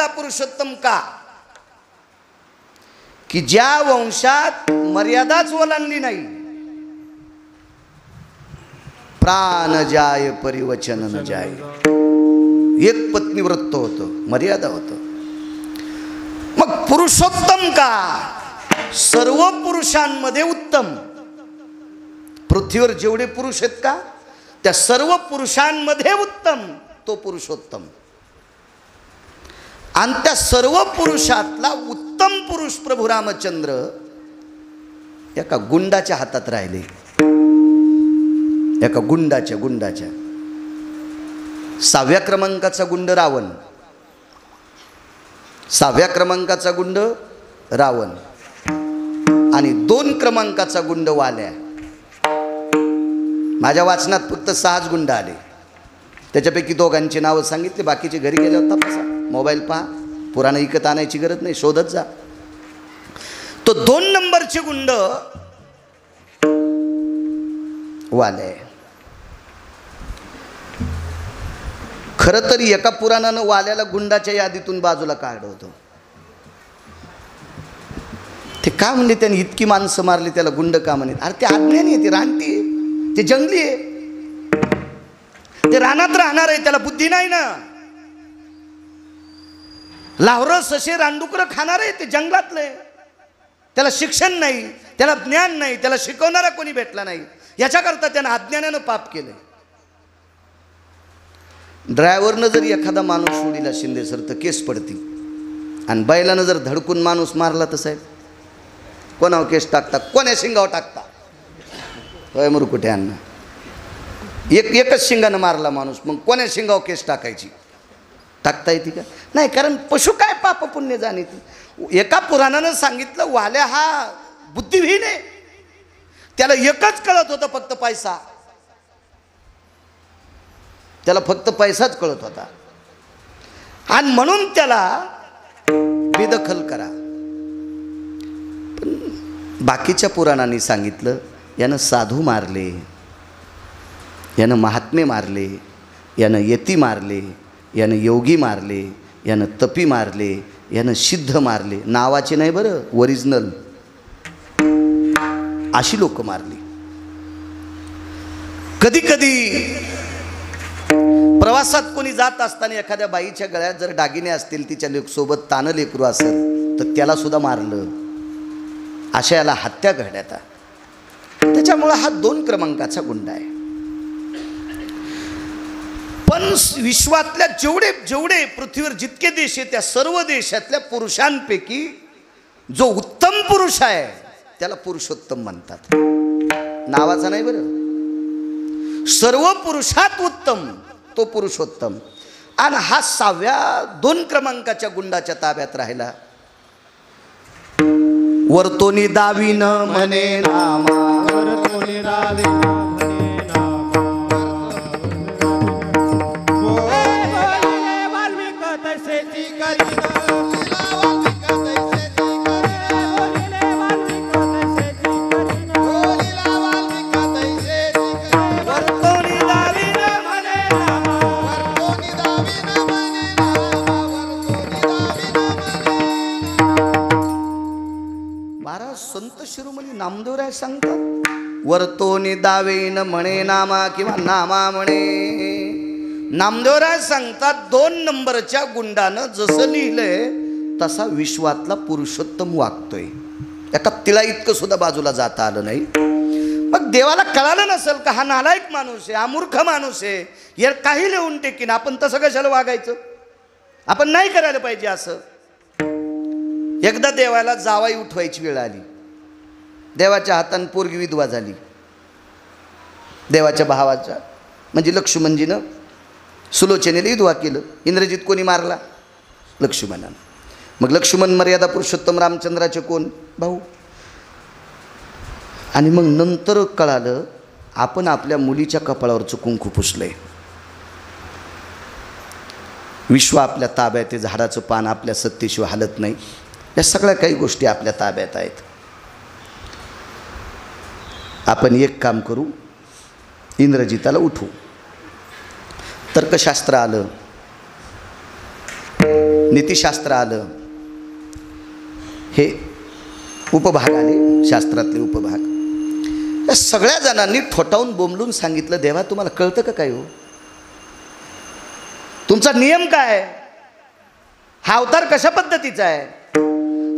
पुरुषोत्तम का? की ज्या वंशात मर्यादाच ओलांडली नाही, प्राण जाय परिवचन न जाय. एक पत्नी व्रत होतं, मर्यादा होतं. मग पुरुषोत्तम का? सर्व पुरुषांमध्ये उत्तम. पृथ्वीवर जेवढे पुरुष आहेत का त्या सर्व पुरुषांमध्ये उत्तम तो पुरुषोत्तम. आणि त्या सर्व पुरुषातला उत्तम पुरुष प्रभू रामचंद्र एका गुंडाच्या हातात राहिले. एका गुंडाच्या 6व्या क्रमांकाचा गुंड रावण, 6व्या क्रमांकाचा गुंड रावण आणि 2 क्रमांकाचा गुंड वाल्या. माझ्या वाचनात फक्त 6च गुंड आले. त्याच्यापैकी दोघांची नावं सांगितली, बाकीचे घरी गेल्यावर तपासा, मोबाईल पहा, पुराण विकत आणायची गरज नाही, शोधत जा. तो 2 नंबरचे गुंड वाले. खरं तर एका पुराणानं वाल्याला गुंडाच्या यादीतून बाजूला काढलं होतं. ते का म्हणले त्याने इतकी माणसं मारली त्याला गुंड का म्हणे? अरे ते अज्ञानी आहे, ते रानटी आहे, ते जंगली आहे, ते रानात राहणार आहे, त्याला बुद्धी नाही ना. लावरं ससे रानडुकरं खाणार आहे, ते जंगलातले. त्याला शिक्षण नाही, त्याला ज्ञान नाही, त्याला शिकवणारा कोणी भेटला नाही. याच्याकरता त्यानं अज्ञानानं पाप केलं. ड्रायव्हरनं जर एखादा माणूस सोडीला शिंदे सर तर केस पडती. आणि बैलानं जर धडकून माणूस मारला तर साहेब कोणावर केस टाकता? कोण्या शिंगावर टाकता? होय मुरकुटे अण्णा, एकच शिंगानं मारला माणूस, मग कोण्या शिंगावर केस टाकायची? टाकता येते का? नाही, कारण पशु काय पाप पुण्य जाणीती. एका पुराणानं सांगितलं वाल्या हा बुद्धिहीन आहे, त्याला एकच कळत होतं फक्त पैसा. त्याला फक्त पैसाच कळत होता आणि म्हणून त्याला बेदखल करा. पण बाकीच्या पुराणांनी सांगितलं यानं साधू मारले, यानं महात्मे मारले, यानं यती मारले, यानं योगी मारले, यानं तपी मारले, यानं सिद्ध मारले. नावाचे नाही बरं, ओरिजिनल अशी लोक मारली. कधी कधी प्रवासात कोणी जात असताना एखाद्या बाईच्या गळ्यात जर दागिने असतील, तिच्या सोबत तानं लेकरू असेल तर त्याला सुद्धा मारलं. अशा याला हत्या घडण्यात. त्याच्यामुळे हा 2 क्रमांकाचा गुंड आहे. पण विश्वातल्या जेवढे पृथ्वीवर जितके देश आहेत त्या सर्व देशातल्या पुरुषांपैकी जो उत्तम पुरुष आहे त्याला पुरुषोत्तम म्हणतात. नावाचा नाही बरं, सर्व पुरुषात उत्तम तो पुरुषोत्तम. आणि हा 6व्या 2 क्रमांकाच्या गुंडाच्या ताब्यात राहिला. वर्तोनी दावीन म्हणे नामा, वर्तोनी दावीन म्हणे नामा. बोलिले वाल्मिक तैसेची करीन, बोलिले वाल्मिक तैसेची करीन. वर्तोनी दावीन म्हणे नामा. महाराज संत शिरोमणी नामदेवराय सांगतात वर्तोनी दावेन म्हणे नामा किंवा नामा म्हणे. नामदेवराय सांगतात 2 नंबरच्या गुंडानं जसं लिहिलंय तसा विश्वातला पुरुषोत्तम वागतोय. एका तिला इतकं सुद्धा बाजूला जाता आलं नाही. मग देवाला कळालं नसेल का हा नालायक माणूस आहे, हा मूर्ख माणूस आहे, यार काही लिहून टेकीन, आपण तसं कशाला वागायचं, आपण नाही करायला पाहिजे असं. एकदा देवाला जावाई उठवायची वेळ आली. देवाच्या हातानं पोरगी विधवा झाली. देवाच्या भावाच्या म्हणजे लक्ष्मणजीनं सुलोचनेला विधवा केलं. इंद्रजित कोणी मारला? लक्ष्मणानं. मग लक्ष्मण मर्यादा पुरुषोत्तम रामचंद्राचे कोण? भाऊ. आणि मग नंतर कळालं आपण आपल्या मुलीच्या कपाळावरचं कुंकू पुसलंय. विश्व आपल्या ताब्यात आहे, झाडाचं पान आपल्या सत्तेशिवाय हालत नाही. या सगळ्या काही गोष्टी आपल्या ताब्यात आहेत. आपण एक काम करू, इंद्रजिताला उठवू. तर्कशास्त्र आलं, नीतिशास्त्र आलं, हे उपभाग आले, शास्त्रातले उपभाग. या सगळ्या जणांनी ठोठावून बोंबलून सांगितलं, देवा तुम्हाला कळतं का काय हो? तुमचा नियम काय? हा अवतार कशा पद्धतीचा आहे?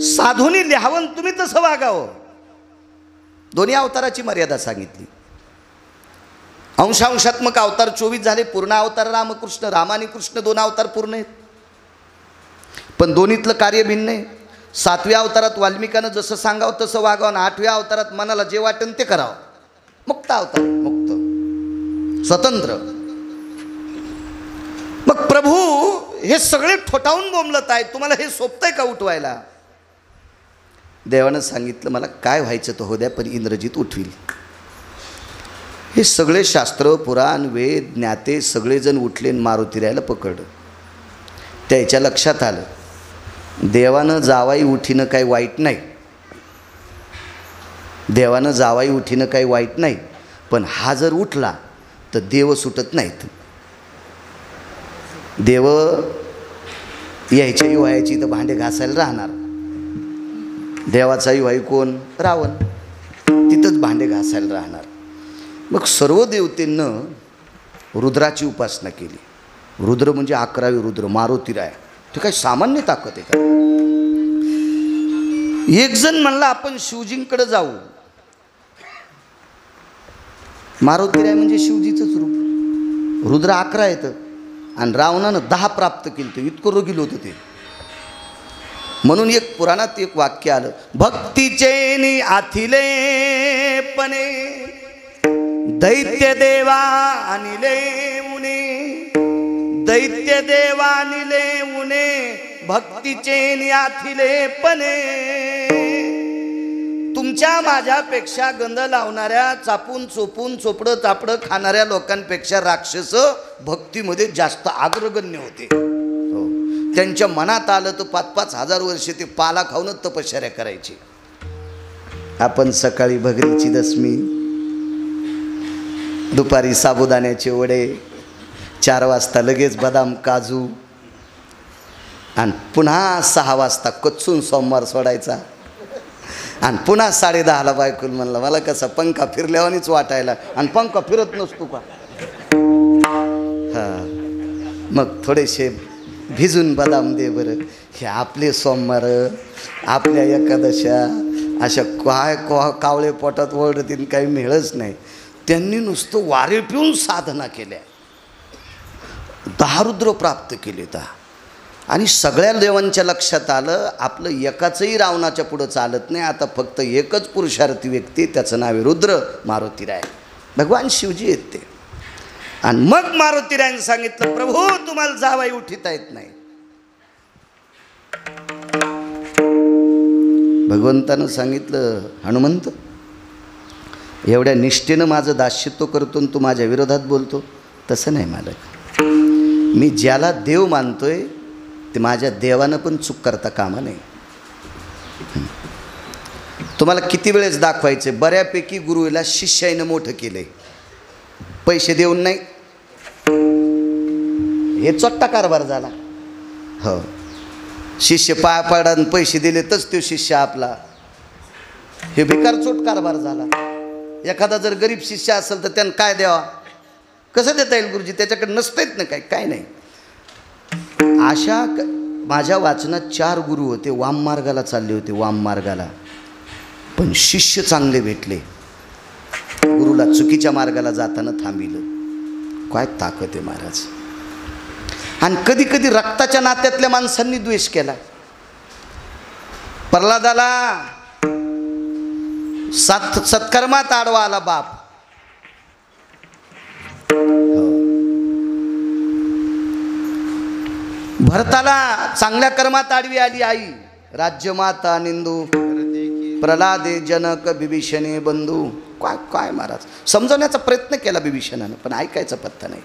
साधूनी लिहावं, तुम्ही तसं वागावं. दोन्ही अवताराची मर्यादा सांगितली. अंशांशात्मक अवतार 24 झाले, पूर्ण अवतार रामकृष्ण. राम आणि कृष्ण 2 अवतार पूर्ण आहेत, पण दोन्हीतलं कार्य भिन्न आहे. 7व्या अवतारात वाल्मिकानं जसं सांगावं तसं वागावं, आणि 8व्या अवतारात मनाला जे वाटेल ते करावं. मुक्त अवतार, मुक्त, स्वतंत्र. मग प्रभू हे सगळे ठोठावून बोंबलत आहेत, तुम्हाला हे सोपतंय का उठवायला? देवानं सांगितलं मला काय व्हायचं तो हो द्या, पण इंद्रजित उठवील. हे सगळे शास्त्र, पुराण, वेद, ज्ञाते सगळेजण उठले आणि मारुतीरायाला पकडलं. त्याच्या लक्षात आलं देवानं जावाई उठीनं काही वाईट नाही, देवानं जावाई उठीनं काही वाईट नाही, पण हा जर उठला तर देव सुटत नाहीत. देव यायच्याही वयाची तर भांडे घासायला राहणार. देवाचाही वाई कोण? रावण. तिथंच भांडे घासायला राहणार. मग सर्व देवतेनं रुद्राची उपासना केली. रुद्र म्हणजे 11वे रुद्र, मारुतीराय. ते काय सामान्य ताकद आहे का? एक जण म्हणला आपण शिवजींकडे जाऊ. मारुतीराय म्हणजे शिवजीचंच रूप. रुद्र 11 येतं आणि रावणानं 10 प्राप्त केलं. इतकं रोगील होतं ते. म्हणून एक पुराणात एक वाक्य आलं, भक्तीचे आथिले पणे दैत्य देवा अनिले उणे. दैत्य देवा अनिले उणे भक्तीचे आथिले पणे. तुमच्या माझ्यापेक्षा गंध लावणाऱ्या, चापून चोपून चोपडं चापडं खाणाऱ्या लोकांपेक्षा राक्षस भक्तीमध्ये जास्त अग्रगण्य होते. त्यांच्या मनात आलं तर 5-5 हजार वर्षे ते पाला खाऊनच तपश्चर्या करायची. आपण सकाळी भगरीची दशमी, दुपारी साबुदाण्याचे वडे, 4 वाजता लगेच बदाम काजू, आणि पुन्हा 6 वाजता कच्चून सोमवार सोडायचा, आणि पुन्हा 10:30ला बायकोल म्हणलं मला कसा पंखा फिरल्यावानीच वाटायला, आणि पंखा फिरत नसतो का? हां, मग थोडेसे भिजून बदाम दे बरं. हे आपले सोमवार, आपल्या एकादशा अशा काय कावळे पोटात ओरडतील, काही मिळच नाही. त्यांनी नुसतं वारे पिऊन साधना केल्या, 10 रुद्र प्राप्त केले. आणि सगळ्या देवांच्या लक्षात आलं आपलं एकाचंही रावणाच्या पुढं चालत नाही. आता फक्त एकच पुरुषार्थी व्यक्ती, त्याचं नाव आहे रुद्र, मारुतीराय. भगवान शिवजी आहेत ते. आणि मग मारुतीरायाने सांगितलं, प्रभू तुम्हाला जावाई उठिता येत नाही. भगवंतानं सांगितलं, हनुमंत एवढ्या निष्ठेनं माझं दास्यत्व करतो आणि तू माझ्या विरोधात बोलतो? तसं नाही मालक. मी ज्याला देव मानतोय ते माझ्या देवानं पण चूक करता कामा नाही. तुम्हाला किती वेळेस दाखवायचे, बऱ्यापैकी गुरुला शिष्यानं मोठं केलंय, पैसे देऊन नाही. हे चोट्टा कारभार झाला. हो, शिष्य पाया पाडान पैसे दिले तच तो शिष्य आपला. हे भिकारचोट कारभार झाला. एखादा जर गरीब शिष्य असेल तर त्यानं काय द्यावा, कसं देता येईल गुरुजी, त्याच्याकडे नसतेच ना काय नाही. अशा माझ्या वाचनात 4 गुरु होते, वाम मार्गाला चालले होते, वाम मार्गाला, पण शिष्य चांगले भेटले. गुरुला चुकीच्या मार्गाला जाताना थांबिलं. काय ताकद आहे महाराज. आणि कधी कधी रक्ताच्या नात्यातल्या माणसांनी द्वेष केला. प्रल्हादाला सत्कर्मात आडवा आला बाप. भरताला चांगल्या कर्मात आडवी आली आई. राज्यमाता निंदू प्रल्हादे जनक बिभीषणे बंधू. काय काय महाराज समजवण्याचा प्रयत्न केला बिभीषणानं, पण ऐकायचा पत्ता नाही.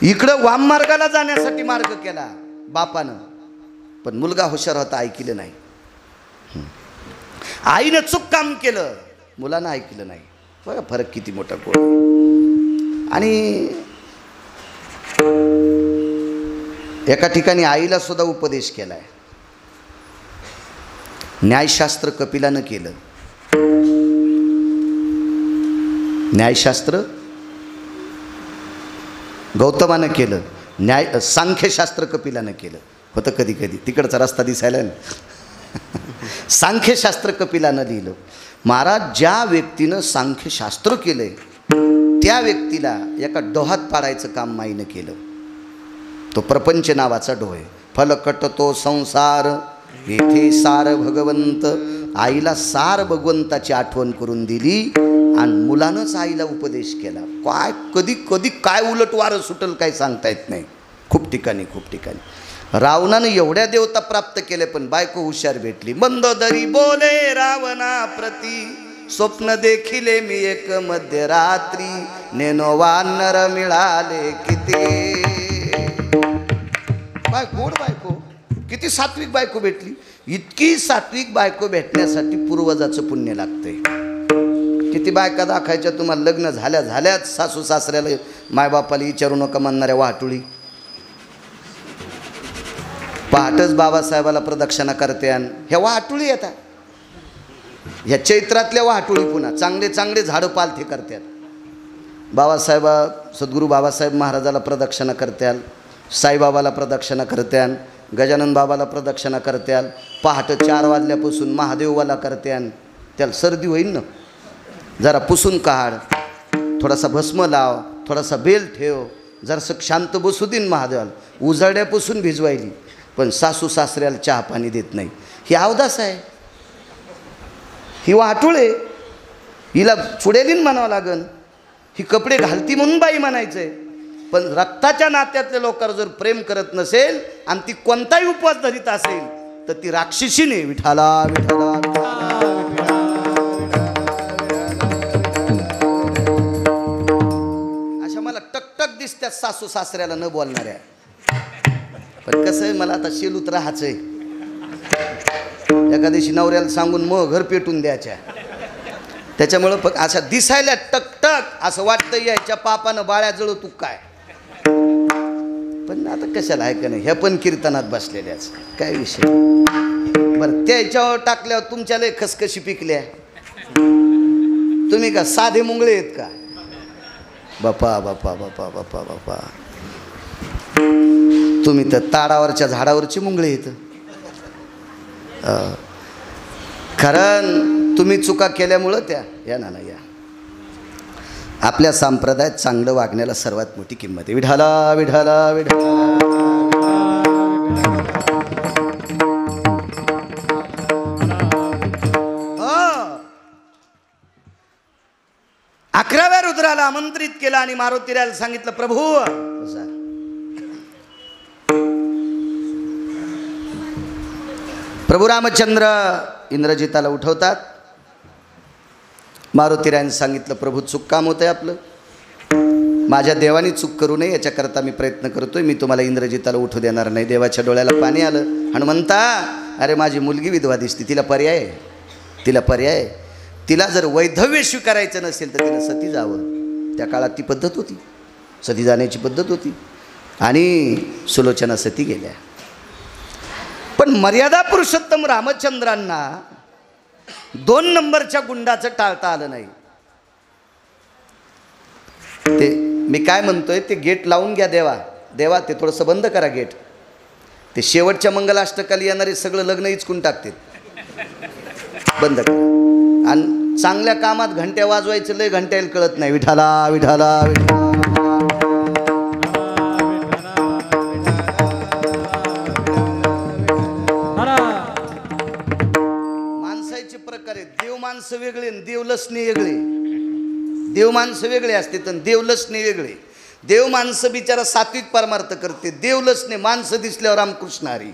इकडं वाम मार्गाला जाण्यासाठी मार्ग केला बापानं, पण मुलगा हुशार होता, ऐकलं नाही. आईनं चूक काम केलं, मुलानं ऐकलं नाही. बघा फरक किती मोठा गोड. आणि एका ठिकाणी आईला सुद्धा उपदेश केलाय. न्यायशास्त्र कपिलानं केलं. न्यायशास्त्र गौतमानं केलं. सांख्यशास्त्र कपिलानं केलं होतं. कधी कधी तिकडचा रस्ता दिसायला ना. सांख्यशास्त्र कपिलानं लिहिलं. महाराज ज्या व्यक्तीनं सांख्यशास्त्र केलंय त्या व्यक्तीला एका डोहात पाडायचं काम माईनं केलं. तो प्रपंच नावाचा डोह आहे. फलकट तो संसार येथे सार भगवंत. आईला सार भगवंताची आठवण करून दिली आणि मुलानंच आईला उपदेश केला. काय कधी कधी काय उलट वारं सुटल काय सांगता येत नाही. खूप ठिकाणी रावणानं एवढ्या देवता प्राप्त केले, पण बायको हुशार भेटली. मंदोदरी बोले रावणा प्रती स्वप्न देखिले मी एक मध्यरात्री. नेनो वानर मिळाले किती. काय गोड बायको, किती सात्विक बायको भेटली. इतकी सात्विक बायको भेटण्यासाठी पूर्वजाचं पुण्य लागतंय. किती बायका दाखायच्या तुम्हाला लग्न झाल्याच सासू सासऱ्याला मायबापाला विचारू नका म्हणणाऱ्या वाटुळी. पहाटच बाबासाहेबाला प्रदक्षिणा करते. आणि ह्या वाटुळी येतात, ह्या चैत्रातल्या वाटुळी पुन्हा चांगले चांगले झाडं पालथे करतात. बाबासाहेबा सद्गुरू बाबासाहेब महाराजाला प्रदक्षिणा करत्याल, साईबाबाला प्रदक्षिणा करत्यान, गजानन बाबाला प्रदक्षिणा करत्याल. पहाटे 4 वाजल्यापासून महादेववाला करत्यान. त्याला सर्दी होईल ना, जरा पुसून काढ, थोडासा भस्म लाव, थोडासा बेल ठेव, जरासं शांत बसू देईन महादेवाला. उजाड्यापासून भिजवायली, पण सासू सासऱ्याला चहा पाणी देत नाही. ही अवदास आहे, ही वाटुळे. हिला चुडेलीन म्हणावं लागन. ही कपडे घालती म्हणून बाई म्हणायचंय. पण रक्ताच्या नात्यातल्या लोकांवर जर प्रेम करत नसेल आणि ती कोणताही उपवास धरीत असेल तर ती राक्षसीने. विठाला विठाला अशा मला टकटक दिसत्यात सासू सासऱ्याला न बोलणाऱ्या. पण कसं आहे, मला आता शेलूत राहायचंय. एका दिवशी नवऱ्याला सांगून मग घर पेटून द्यायच्या. त्याच्यामुळं फक्त अशा दिसायला टकटक असं वाटतं याच्या पापानं बाळ्या जळू तू काय. पण आता कशाला आहे का नाही, ह्या पण कीर्तनात बसलेल्याच काय विषय. बरं त्याच्यावर टाकल्यावर तुमच्या लय खसखशी पिकल्या. तुम्ही का साधे मुंगळे आहेत का. बापा बापा बापा बापा बापा, तुम्ही तर ताडावरच्या झाडावरची मुंगळे आहेत. कारण तुम्ही चुका केल्यामुळं त्या या ना या आपल्या संप्रदायात चांगलं वागण्याला सर्वात मोठी किंमत आहे. विठाला विठाला विठाला. 11व्या रुद्राला आमंत्रित केलं आणि मारुतीराला सांगितलं, प्रभू प्रभू रामचंद्र इंद्रजिताला उठवतात. मारुतीरायाने सांगितलं, प्रभू चूक काम होतं आहे आपलं, माझ्या देवानी चूक करू नये याच्याकरता मी प्रयत्न करतोय. मी तुम्हाला इंद्रजिताला उठू देणार नाही. देवाच्या डोळ्याला पाणी आलं. हनुमंता, अरे माझी मुलगी विधवा दिसते, तिला पर्याय, तिला पर्याय. तिला जर वैधव्य स्वीकारायचं नसेल तर तिला सती जावं. त्या काळात ती पद्धत होती, सती जाण्याची पद्धत होती. आणि सुलोचना सती गेल्या. पण मर्यादा पुरुषोत्तम रामचंद्रांना 2 नंबरच्या गुंडाचं टाळता आलं नाही. ते मी काय म्हणतोय, ते गेट लावून घ्या देवा, देवा ते थोडंसं बंद करा गेट. ते शेवटच्या मंगलाष्टकाला येणारे सगळं लग्न इचकून टाकते, बंद करा. आणि चांगल्या कामात घंट्या वाजवायचं, लय घंट्याला कळत नाही. विठाला विठाला विठाला. माणसाचे प्रकार आहेत. देव माणसं वेगळे, देव लसणे वेगळे. देव माणसं वेगळे असते तर देव लसणे वेगळे. देव माणसं बिचारा सात्विक परमार्थ करते, देव लसणे माणसं दिसल्यावर रामकृष्ण हरी.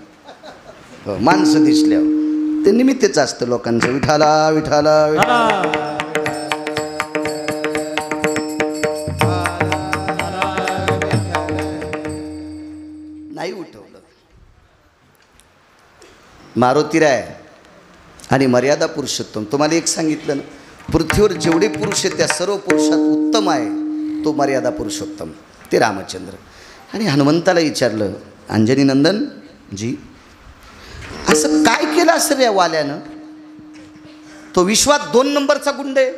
हो, माणसं दिसल्यावर ते निमित्तच असतं लोकांचं. विठाला विठाला विठाला. नाही उठवलं. मारुतीराय आणि मर्यादा पुरुषोत्तम, तुम्हाला एक सांगितलं ना, पृथ्वीवर जेवढे पुरुष आहेत त्या सर्व पुरुषात उत्तम आहे तो मर्यादा पुरुषोत्तम, ते रामचंद्र. आणि हनुमंताला विचारलं, अंजनी नंदन जी असं काय केलं असेल या वाल्यानं? तो विश्वात 2 नंबरचा गुंड आहे.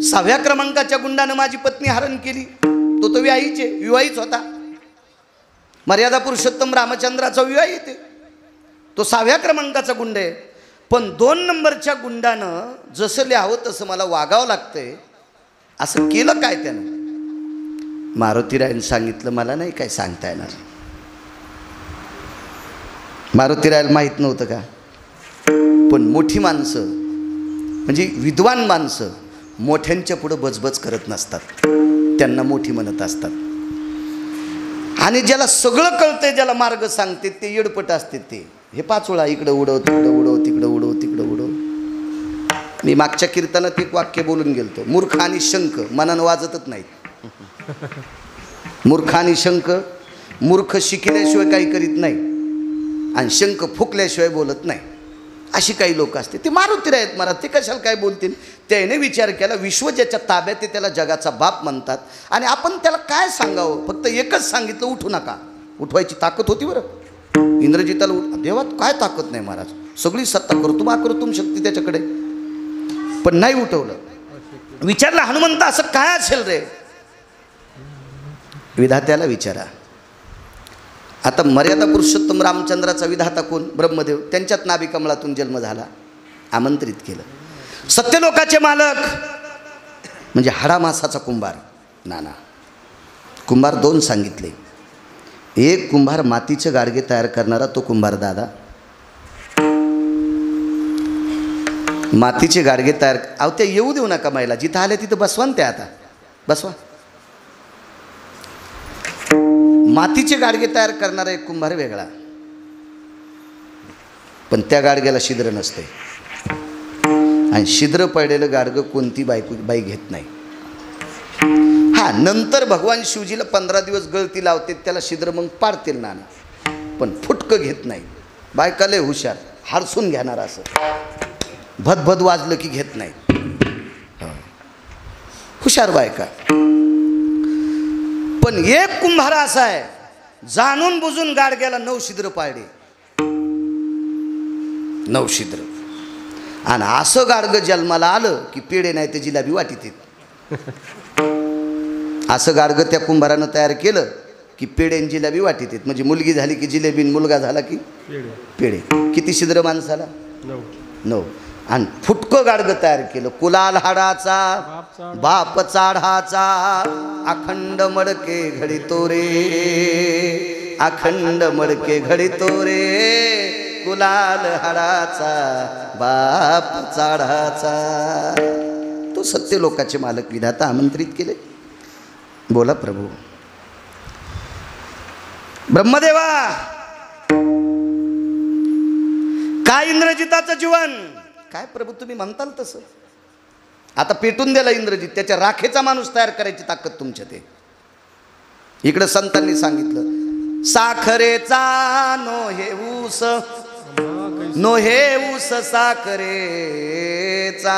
6व्या क्रमांकाच्या गुंडानं माझी पत्नी हरण केली. तो विवाहीच होता. मर्यादा पुरुषोत्तम रामचंद्राचा विवाहित आहे. तो 6व्या क्रमांकाचा गुंड आहे. पण 2 नंबरच्या गुंडानं जसं लिहावं तसं मला वागावं लागतंय, असं केलं काय त्यानं? मारुतीरायनं सांगितलं, मला नाही काय सांगता येणार. मारुतीरायला माहीत नव्हतं का? पण मोठी माणसं म्हणजे विद्वान माणसं मोठ्यांच्या पुढं बजबज करत नसतात, त्यांना मोठी म्हणत असतात. आणि ज्याला सगळं कळतंय, ज्याला मार्ग सांगते ते येडपट असते. ते हे पाचोळा इकडं उडव, तिकडं उडव, तिकडं उडव, तिकडं उडव. मी मागच्या कीर्तनात एक वाक्य बोलून गेलतो, मूर्ख आणि शंख मनानं वाजतच नाहीत. मूर्ख आणि शंख, मूर्ख शिकल्याशिवाय काही करीत नाही आणि शंख फुकल्याशिवाय बोलत नाही. अशी काही लोक असते. ते मारुतीराय आहेत महाराज, ते कशाला काय बोलतील? त्याने विचार केला, विश्व ज्याच्या ताब्यात आहे त्याला जगाचा बाप म्हणतात. आणि आपण त्याला काय सांगावं? फक्त एकच सांगितलं, उठू नका. उठवायची ताकद होती बरं. इंद्रजिताला देवात काय ताकद नाही महाराज, सगळी सत्ता कर्तुम शक्ती त्याच्याकडे, पण नाही उठवलं. विचारलं, हनुमंत असं काय असेल रे? विधात्याला विचारा. आता मर्यादा पुरुषोत्तम रामचंद्राचा विधाता कोण? ब्रह्मदेव. त्यांच्यात नाभी कमळातून जन्म झाला. आमंत्रित केलं. सत्यलोकाचे मालक म्हणजे हाडामासाचा कुंभार. नाना कुंभार 2 सांगितले. एक कुंभार मातीचे गाडगे तयार करणारा, तो कुंभार दादा. मातीचे गाडगे तयार, अहो त्या येऊ देऊ नका महिला, जिथं आल्या तिथं बसवा ना. त्या आता बसवा. मातीचे गाडगे तयार करणारा एक कुंभार वेगळा, पण त्या गाडग्याला छिद्र नसते. आणि छिद्र पडलेलं गाडगं कोणती बाई घेत नाही. हा, नंतर भगवान शिवजीला 15 दिवस गळती लावते, त्याला छिद्र मग पाडतील नाना, पण फुटकं घेत नाही. बायका लय हुशार, हारसून घेणार, असं भदभद वाजलं की घेत नाही. हुशार बायका. पण एक कुंभार असा आहे, जाणून बुजून गाडग्याला 9 छिद्र पाडले. 9 छिद्र. आणि असं गाडगं जन्माला आलं की पेढे नाही तर जिलाबी वाटीत येत. असं गाडगं त्या कुंभारानं तयार केलं की पेढे आणि जिलाबी वाटीत येत. म्हणजे मुलगी झाली की जिलेबी, मुलगा झाला की पेढे. किती छिद्र माणसाला? 9. आणि फुटकं गाडगं तयार केलं. कुलाल हाडाचा, बाप चाढाचा, अखंड मडके घडितो रे, अखंड मडके घडितो रे, कुलाल हाडाचा, बाप चाढाचा. तो सत्यलोकाचे मालक विधाता आमंत्रित केले. बोला प्रभू. ब्रह्मदेवा, काय इंद्रजिताचं जीवन? काय प्रभू तुम्ही म्हणताल तसं. आता पेटून दिला इंद्रजित, त्याच्या राखेचा माणूस तयार करायची ताकद तुमच्यात आहे. इकडं संतांनी सांगितलं, साखरेचा नो हे ऊस साखरेचा.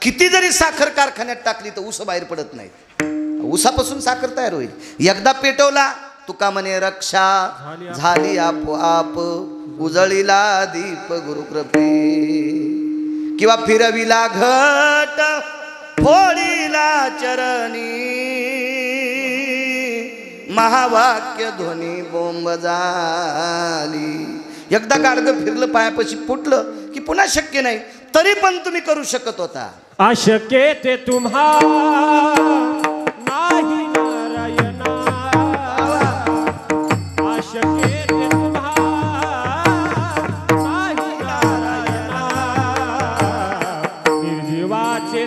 किती जरी साखर कारखान्यात टाकली तर ऊस बाहेर पडत नाही. ऊसापासून साखर तयार होईल. एकदा पेटवला तुका म्हणे रक्षा झाली आपोआप, उजळीला दीप गुरुकृपे. किंवा फिरविला घट फोडीला चरणी महावाक्य ध्वनी बोंब झाली. एकदा गाडगं फिरलं पायापाशी फुटलं की पुन्हा शक्य नाही, तरी पण तुम्ही करू शकत होता. अशक्य ते तुम्हा नाही नारायणा, अशक्य ते तुम्हा नाही नारायणा, निर्जीवाचे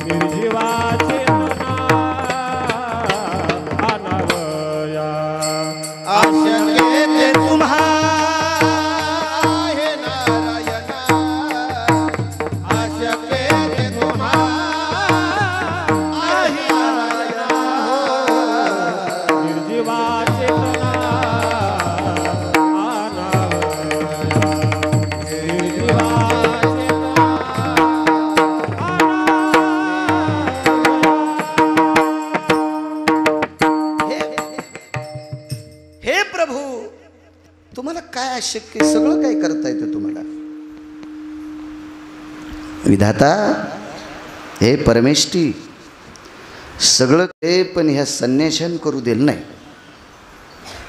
निर्जीवाचे अनावया. अशक्य ते तुम्हा आहे नारायणा, अशक्य ते तुम्हा आहे नारायणा. निर्जीवाचे हे प्रभू, तुम्हाला काय अशक्य, सगळं काय करता येतं तुम्हाला. विधाता, हे परमेष्ठी, सगळं ते पण ह्या संन्याशान करू दिलं नाही.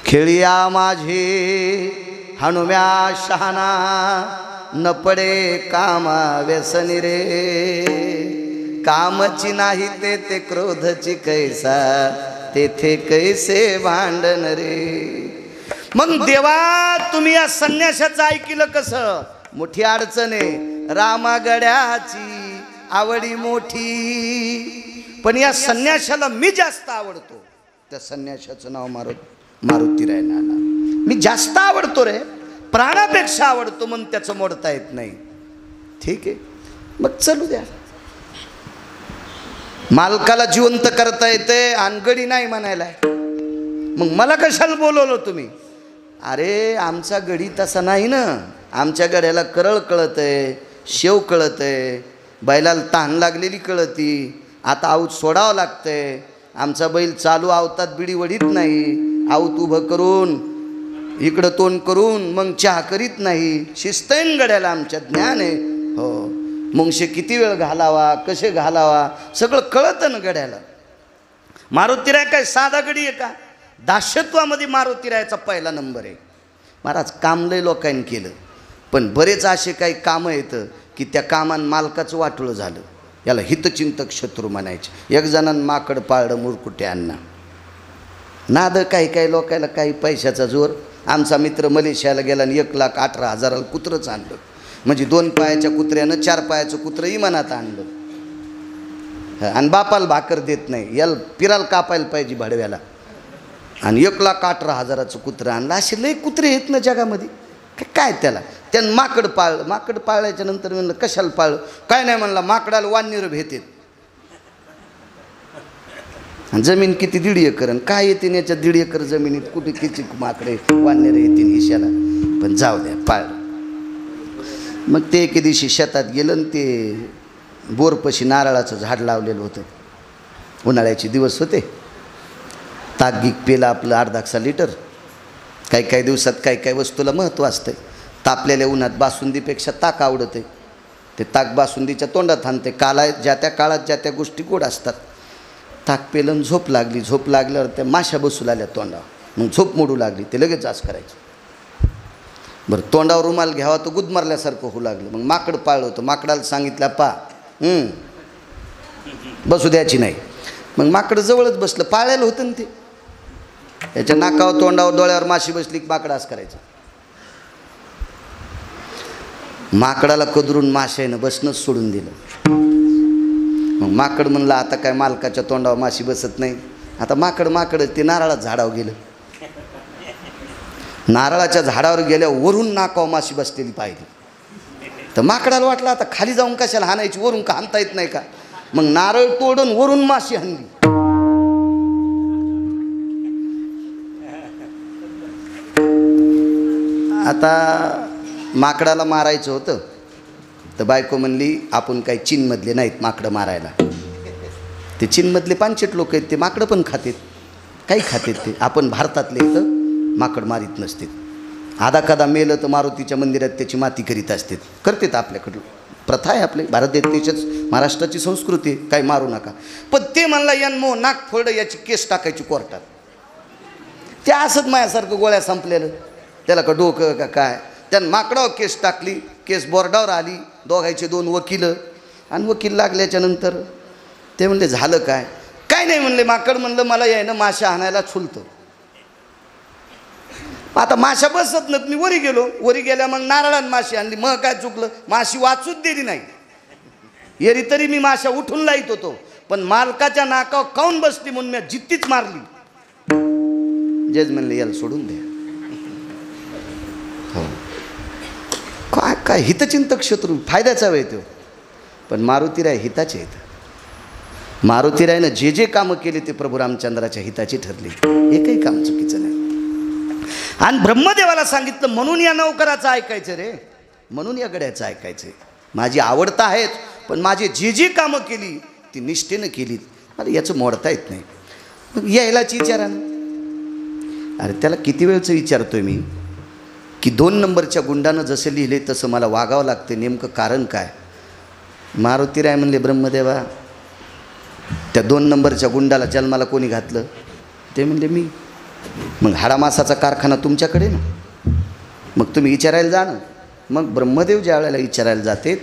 खेळिया माझे हनुम्या शहाणा, न पडे कामा व्यसनी रे. कामची नाही ते क्रोधची कैसा, तेथे कैसे भांडण रे. मग देवा, तुम्ही या संन्याशाचं ऐकलं कसं? मोठी अडचण आहे, रामागड्याची आवडी मोठी, पण या संन्याशाला मी जास्त आवडतो. त्या संन्याशाचं नाव मारुती राय नाना. मी जास्त आवडतो रे, प्राणापेक्षा आवडतो, म्हणून त्याचं मोडता येत नाही. ठीक आहे, मग चलू द्या. मालकाला जिवंत करता येते, अनगडी नाही म्हणायला. मग मला कशाला बोलवलं तुम्ही? अरे आमचा गडी तसा नाही ना. आमच्या गड्याला करळ कळत आहे, शेव कळत आहे, बैलाला तहान लागलेली कळती. आता आऊत सोडावं लागतंय. आमचा बैल चालू आवतात बिडी वडीत नाही, आऊत उभं करून इकडं तोंड करून मग चहा करीत नाही. शिस्तैन गड्याला आमच्या ज्ञान आहे. हो, मुंगशे किती वेळ घालावा, कसे घालावा, सगळं कळतं ना गड्याला. मारुतीराय काय साधा गडी आहे का? दास्यत्वामध्ये मारुतीरायचा पहिला नंबर आहे. महाराज काम लय लोकांनी केलं, पण बरेच असे काही कामं येतं की त्या कामान मालकाचं वाटोळं झालं. याला हितचिंतक शत्रू म्हणायचे. एक जणांना माकड पाळलं मुरकुट्यांना. नाद काही लोकायला काही पैशाचा जोर. आमचा मित्र मलेशियाला गेला आणि 1,18,000 कुत्रंच आणलं. म्हणजे 2 पायाच्या कुत्र्यानं 4 पायाचं कुत्रं इमानात आणलं. आणि बापाला भाकर देत नाही, याला पिराला कापायला पाहिजे भाडव्याला. आणि 1,18,000 कुत्रं आणलं. असे लय कुत्रे आहेत ना जगामध्ये. काय त्याला त्यानं माकड पाळलं. माकड पाळल्याच्या नंतर म्हणलं कशाला पाळलं? काय नाही म्हणला, माकडाला वानर भेटेत. जमीन किती 1.5 एकर, आणि काय येते याच्या 1.5 एकर जमिनीत कुठे किती माकडे वानर येते ईशाला. पण जाऊ द्या, पाळलं. मग ते एके दिवशी शेतात गेलं आणि ते बोरपशी नारळाचं झाड लावलेलं होतं. उन्हाळ्याचे दिवस होते. ताकगीक पेला आपलं 1/2 लिटर. काही दिवसात काही वस्तूला महत्त्व असतं. तापलेल्या उन्हात बासुंदीपेक्षा ताक आवडतं आहे. ते ताक बासुंदीच्या तोंडात आणते. ज्या त्या काळात ज्या त्या गोष्टी गोड असतात. ताक पेलं, झोप लागली. झोप लागल्यावर त्या माशा बसू लागल्या तोंडावर. मग झोप मोडू लागली. ते लगेच आस करायचं. बरं, तोंडावर रुमाल घ्यावा तर गुदमारल्यासारखं होऊ लागलं. मग माकड पाळलं होतं. माकडाला सांगितलं पा बसू द्यायची नाही. मग माकड जवळच बसलं. पाळलेलं होतं ना ते. त्याच्या नाकावर तोंडावर डोळ्यावर माशी बसली की माकड आस करायचं. माकडाला कदरून माशानं बसणंच सोडून दिलं. मग माकड म्हणलं आता काय मालकाच्या तोंडावर माशी बसत नाही. आता माकड ते नारळाच्या झाडावर गेलं. नारळाच्या झाडावर गेल्यावर वरून नाकावर माशी बसलेली पाहिली. तर माकडाला वाटलं आता खाली जाऊन कशाला हाणायची, वरून का हाणता येत नाही का. मग नारळ तोडून वरून माशी हाणली. आता माकडाला मारायचं होतं तर बायको म्हणली आपण काही चीनमधले नाहीत माकडं मारायला. ते चीनमधले पांचट लोक आहेत, ते माकडं पण खातात, काही खातात ते. आपण भारतातले इथं माकड मारीत नसते. आधा कदा मेलं तर मारुतीच्या मंदिरात त्याची माती करीत असते, करतात आपल्याकडं प्रथा आहे, आपली भारत देशाचीच महाराष्ट्राची संस्कृती आहे, काही मारू नका. पण ते म्हणला यनमो नाक फोडं याची केस टाकायची कोर्टात. त्या असंच माझ्यासारखं गोळ्या संपलेलं, त्याला का डोकं का काय, त्यानं माकडावर केस टाकली, केस बोर्डावर आली, दोघायचे 2 वकील, आणि वकील लागल्याच्या नंतर ते म्हणले झालं काय, काय नाही म्हणले. माकड म्हणलं मला यायनं माशा आणायला छुलतं. आता माशा बसत नाहीत, मी वरी गेलो, वरी गेल्या मग नारळान माशी आणली, मग काय चुकलं, माशी वाचूच दिली नाही. येरी तरी मी माशा उठून लाईत होतो, पण मालकाच्या नाकावर काऊन बसली म्हणून मी जित्तीच मारली. जज म्हणले याला सोडून द्या. हो काय काय हितचिंतक शत्रू फायद्याचा वेळ तो, पण मारुतीराय हिताचे आहेत. मारुतीरायनं जे जे कामं केले ते प्रभू रामचंद्राच्या हिताची ठरली, एकही काम चुकीचं नाही. आणि ब्रह्मदेवाला सांगितलं म्हणून या नौकराचं ऐकायचं रे, म्हणून या गड्याचं ऐकायचं. माझी आवडता आहेच, पण माझे जे जे कामं केली ती निष्ठेनं केली, मला याचं मोडता येत नाही. मग यायलाच विचारा ना. अरे त्याला किती वेळचं विचारतोय मी की 2 नंबरच्या गुंडानं जसं लिहिले तसं मला वागावं लागते, नेमकं कारण काय. मारुतीराय म्हणले ब्रह्मदेवा त्या 2 नंबरच्या गुंडाला जन्माला कोणी घातलं, ते म्हणले मी. मग हाडामासाचा कारखाना तुमच्याकडे ना, मग तुम्ही विचारायला जा ना. मग ब्रह्मदेव ज्या वेळेला विचारायला जाते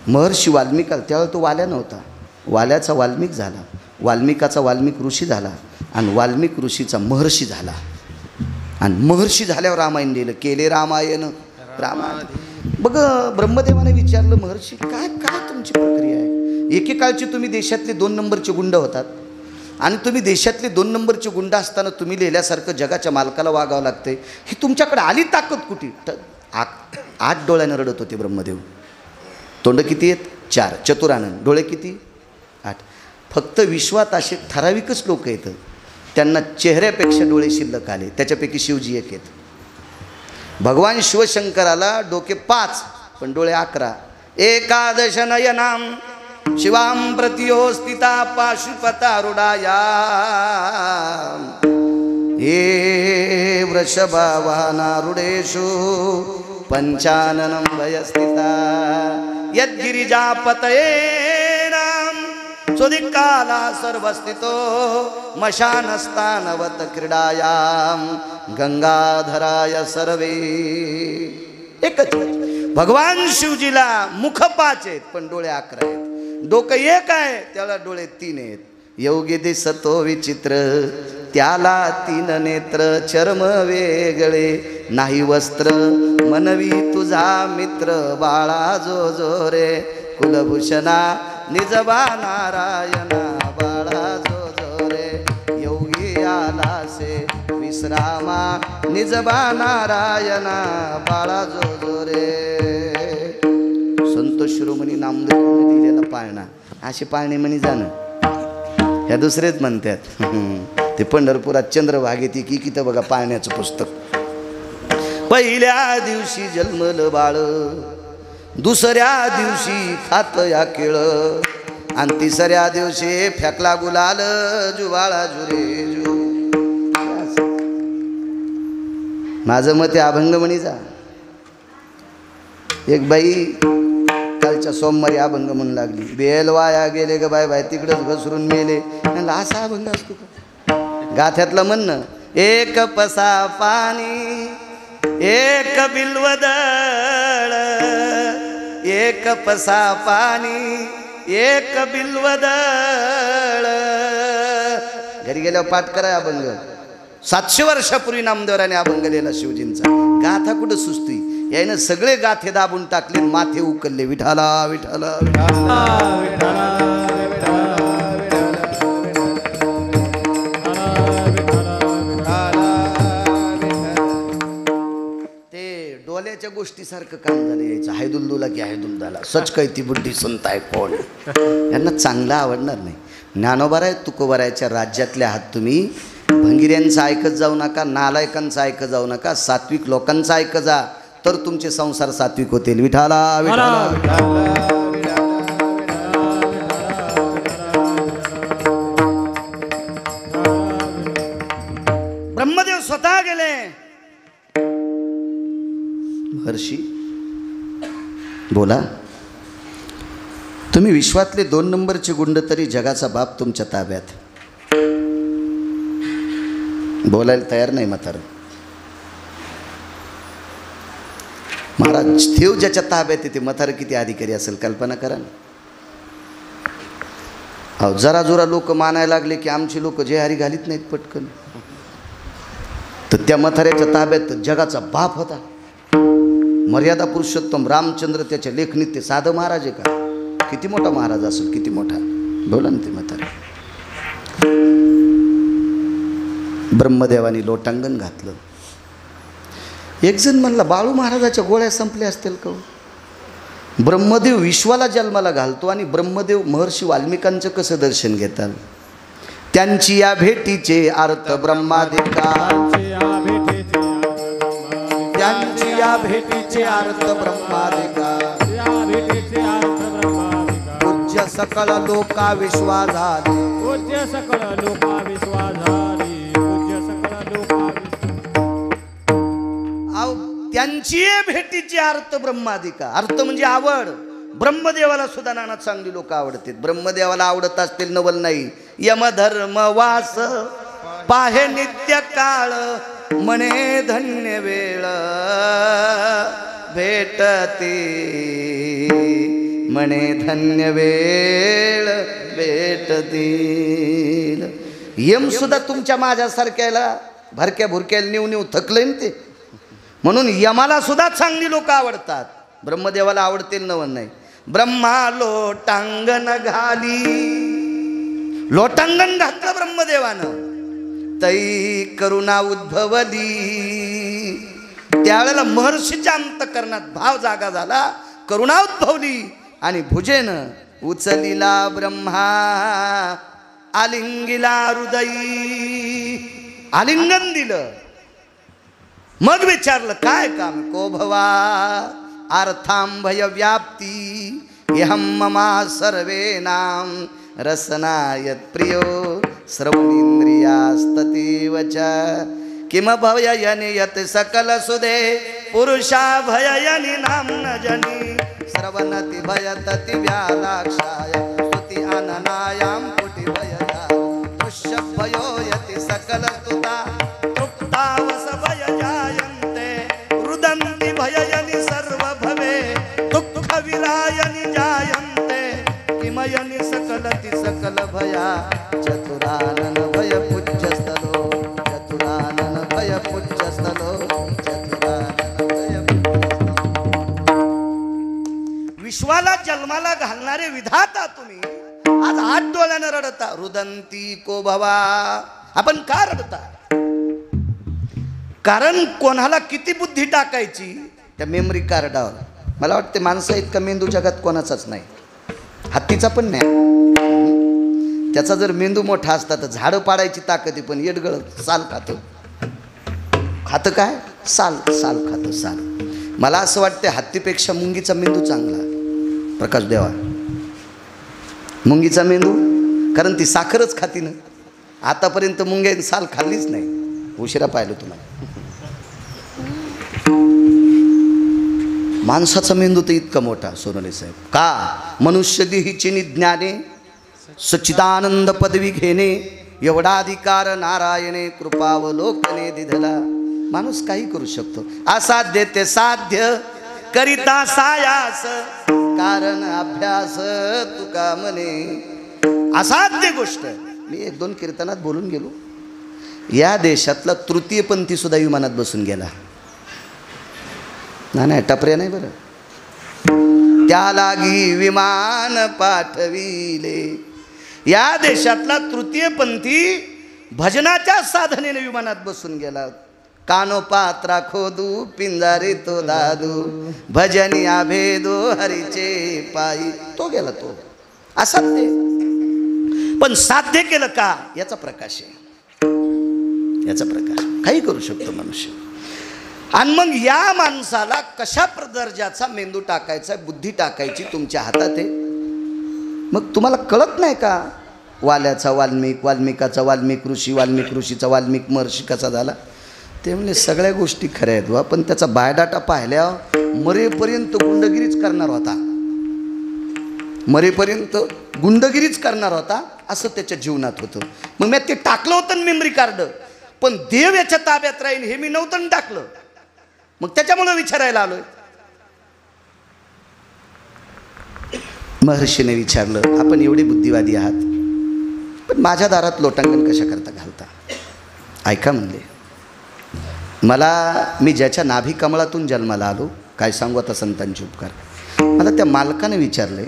महर्षी वाल्मिकाला, त्यावेळेला तो वाल्या नव्हता, वाल्याचा वाल्मिक झाला, वाल्मिकाचा वाल्मिक ऋषी झाला, आणि वाल्मिक ऋषीचा महर्षी झाला, आणि महर्षी झाल्यावर रामायण लिहिलं, केले रामायण रामायण. बघ ब्रह्मदेवाने विचारलं महर्षी काय काय तुमची प्रक्रिया आहे. एकेकाळची तुम्ही देशातले 2 नंबरचे गुंड होतात, आणि तुम्ही देशातले 2 नंबरचे गुंड असताना तुम्ही लिहिल्यासारखं जगाच्या मालकाला वागावं लागतंय, ही तुमच्याकडे आली ताकद कुठे. 8 डोळ्यानं रडत होते ब्रह्मदेव. तोंड किती आहेत 4, चतुरानन डोळे किती 8. फक्त विश्वात असे ठराविकच लोक आहेत त्यांना चेहऱ्यापेक्षा डोळे शिल्लक आले, त्याच्यापैकी शिवजी एक आहेत. भगवान शिवशंकराला डोके 5 पण डोळे 11. एकादश नयनाम शिवां प्रतियो स्थिता पाशुपतारुडाया ये वृषभावानारुडेषु पंचाननं वयस्थिता यद्गिरिजापतये नाम सुदिक्काला सर्वस्थितो मशानस्तानवत क्रीडायाम गंगाधराय सर्वे. एकच भगवान शिवजीला मुख 5 आहेत पण डोळे 11 आहेत. डोकं 1 आहे त्याला डोळे 3 आहेत. योगी दिसतो विचित्र त्याला 3 नेत्र, चर्म वेगळे नाही वस्त्र, मनवी तुझा मित्र बाळा जो जो रे, कुलभूषणा निजबा नारायणा बाळा जो जो रे, योगी आला से विश्रामा निजबा नारायणा बाळा जो जो रे. संत शिरोमणी नामदेवाने लिहिलेला पाळणा, असे पाळणे म्हणी जाणं ह्या दुसरेच म्हणतात. ते पंढरपुरात चंद्रभागेत की तर बघा पाळण्याचं पुस्तक. पहिल्या दिवशी जन्मलं बाळ, दुसऱ्या दिवशी खात या केळ, आणि तिसऱ्या दिवशी फेकला गुलाल जुवाळा जुरे जु. माझं मत अभंग म्हणीचा. एक बाई कालच्या सोमवारी अभंग म्हणू लागली, बेल वाया गेले ग बाय बाय तिकडंच घसरून मेले. असा अभंग असतो का. गाथ्यातलं म्हणणं एक पसा पाणी एक बिल्वदळ, एक पसा पाणी एक बिल्वदळ. घरी गेल्यावर पाठ करा अभंग. 700 वर्षापूर्वी नामदेवराने अभंग लिहिला शिवजींचा. गाथा कुठं सुचती, यानं सगळे गाथे दाबून टाकले, माथे उकलले विठाला विठाला विठाला. ते डोल्याच्या गोष्टीसारखं काम झालं यायचं. हायदुलदुला की हायदुलदाला सच काही ती बुद्धी संत आहे कोण, यांना चांगलं आवडणार नाही. ज्ञानोबाराय तुकोबारायच्या राज्यातल्या आहात तुम्ही. भंगिऱ्यांचं ऐकत जाऊ नका, नालायकांचं ऐकत जाऊ नका, सात्विक लोकांचं ऐकत जा, तर तुमचे संसार सात्विक होतील. विठाला विठाला. ब्रह्मदेव स्वतः गेले बोला. तुम्ही विश्वातले 2 नंबरचे गुंड तरी जगाचा बाप तुमच्या ताब्यात. बोलायला तयार नाही म्हातारं. महाराज देव ज्याच्या ताब्यात येते म्हातारं किती अधिकारी असेल कल्पना करा ना. अहो जरा जोरा लोक मानायला लागले की आमची लोक जे हरी घालीत नाहीत पटकन. तर त्या म्हाताऱ्याच्या ताब्यात जगाचा बाप होता. मर्यादा पुरुषोत्तम रामचंद्र त्याच्या लेखणीत ते साधं महाराज आहे का? किती मोठा महाराज असेल, किती मोठा. बोला ना ते म्हातारे. ब्रह्मदेवानी लोटांगण घातलं. एक जण म्हणला बाळू महाराजाच्या गोळ्या संपल्या असतील का? ब्रह्मदेव विश्वाला जन्माला घालतो आणि ब्रह्मदेव महर्षी वाल्मिकांचं कसं दर्शन घेतात? त्यांची या भेटीचे अर्थ ब्रह्मादिका. त्यांची या भेटीचे अर्थ ब्रह्मादिका. पूज्य सकळ लोका विश्वाधारी. पूज्य सकळ लोका विश्वाधारी. पूज्य सकळ लोका. त्यांची भेटीची अर्थ ब्रह्मादिका. अर्थ म्हणजे आवड. ब्रह्मदेवाला सुद्धा नाना चांगली लोक आवडतात. ब्रह्मदेवाला आवडत असतील नवल नाही. यमधर्म वास पाहे नित्य काळ मने धन्य वेळ भेटते. मने धन्य वेळ भेटते. यम सुद्धा तुमच्या माझ्यासारख्याला भरक्या भुरक्याला नेऊ थकलंय ना ते. म्हणून यमाला सुद्धा चांगली लोक आवडतात. ब्रह्मदेवाला आवडतील नवल नाही. ब्रह्मा लोटांगण घाली. लोटांगण घातलं ब्रह्मदेवानं. तै करुणा उद्भवली. त्यावेळेला महर्षीच्या अंतकरणात भाव जागा झाला. करुणा उद्भवली आणि भुजेनं उचलिला ब्रह्मा. आलिंगिला हृदयी. आलिंगन दिलं. मग विचारलं काय काम? को भवा अर्थांभय व्याप्ती. यहं ममा सर्वेनां रसनायत प्रियो श्रवणेन्द्रियास्ततीव च. किम भययनि यत् सकल सुदे पुरुषा भययनि नाम्न जनी. श्रवणति भयतति व्यालाक्षाय स्तुति अननायां पुटि भयदा. दृश्य भयो यति सकल तुता तृप्तावस भय जायन्ते. रुदन्ति भययनि सर्व भवे दुःख विरायनि जायन्ते. किमयनि सकलति सकल भया चतुरानन भय पूज्यस्थलो. चतुरानन भय पूज्यस्थलो. चतुरानन भय पूज्यस्थलो. विश्वाला जन्माला घालणारे विधाता तुम्ही आज हात डोळ्यानं रडता. रुदंती को भवा. आपण का रडता? कारण कोणाला किती बुद्धी टाकायची त्या मेमरी कार्डावर. मला वाटते माणसं इतका मेंदू जगात कोणाचाच नाही. हत्तीचा पण नाही. त्याचा जर मेंदू मोठा असता तर झाडं पाडायची ताकद आहे. पण येडगळ साल खातं. खातं काय? साल. साल खातं साल. मला असं वाटतं हत्तीपेक्षा मुंगीचा मेंदू चांगला. प्रकाश देवा. मुंगीचा मेंदू कारण ती साखरच खाती ना. आतापर्यंत मुंग्याने साल खाल्लीच नाही. उशिरा पाहिलं तुम्हाला. माणसाचा मेंदू तर इतका मोठा सोनले साहेब. का? मनुष्य देहीची ज्ञाने सच्चिदानंद पदवी घेणे एवढा अधिकार नारायणे कृपावलोकने दिधला. माणूस काही करू शकतो. असाध्य ते साध्य करिता सायास कारण अभ्यास तुका म्हणे. असाध्य गोष्ट. मी 1-2 कीर्तनात बोलून गेलो. या देशातला तृतीयपंथी सुद्धा विमानात बसून गेला. नाही टपऱ्या नाही बरं. त्या लागी विमान पाठविले. या देशातला तृतीयपंथी भजनाच्या साधनेने विमानात बसून गेला. कानोपात्रा खोदू पिंजारे तो दादू भजनी आभेदो हरीचे पायी. तो गेला तो. असाध्य. पण साध्य केलं का? याचा प्रकाश आहे. याचा प्रकाश. काही करू शकतो मनुष्य. आणि मग या माणसाला कशा दर्जाचा मेंदू टाकायचा, बुद्धी टाकायची तुमच्या हातात आहे. मग तुम्हाला कळत नाही का? वाल्याचा वाल्मिक, वाल्मिकाचा वाल्मिक ऋषी, वाल्मिक ऋषीचा वाल्मिक महर्षी कसा झाला? ते म्हणले सगळ्या गोष्टी खऱ्या आहेत बा, पण त्याचा बायोडाटा पाहिल्यावर मरेपर्यंत गुंडगिरीच करणार होता, मरेपर्यंत गुंडगिरीच करणार होता असं त्याच्या जीवनात होतं. मग मी ते टाकलं होतं मेमरी कार्ड, पण देव याच्या ताब्यात राहील हे मी नव्हतं टाकलं. मग त्याच्यामुळे विचारायला आलोय. महर्षीने विचारलं, आपण एवढे बुद्धिवादी आहात, पण माझ्या दारात लोटांगण कशा करता घालता? ऐका म्हणले, मी ज्याच्या नाभी कमळातून जन्माला आलो, काय सांगू आता संतांचे उपकार. मला त्या मालकाने विचारले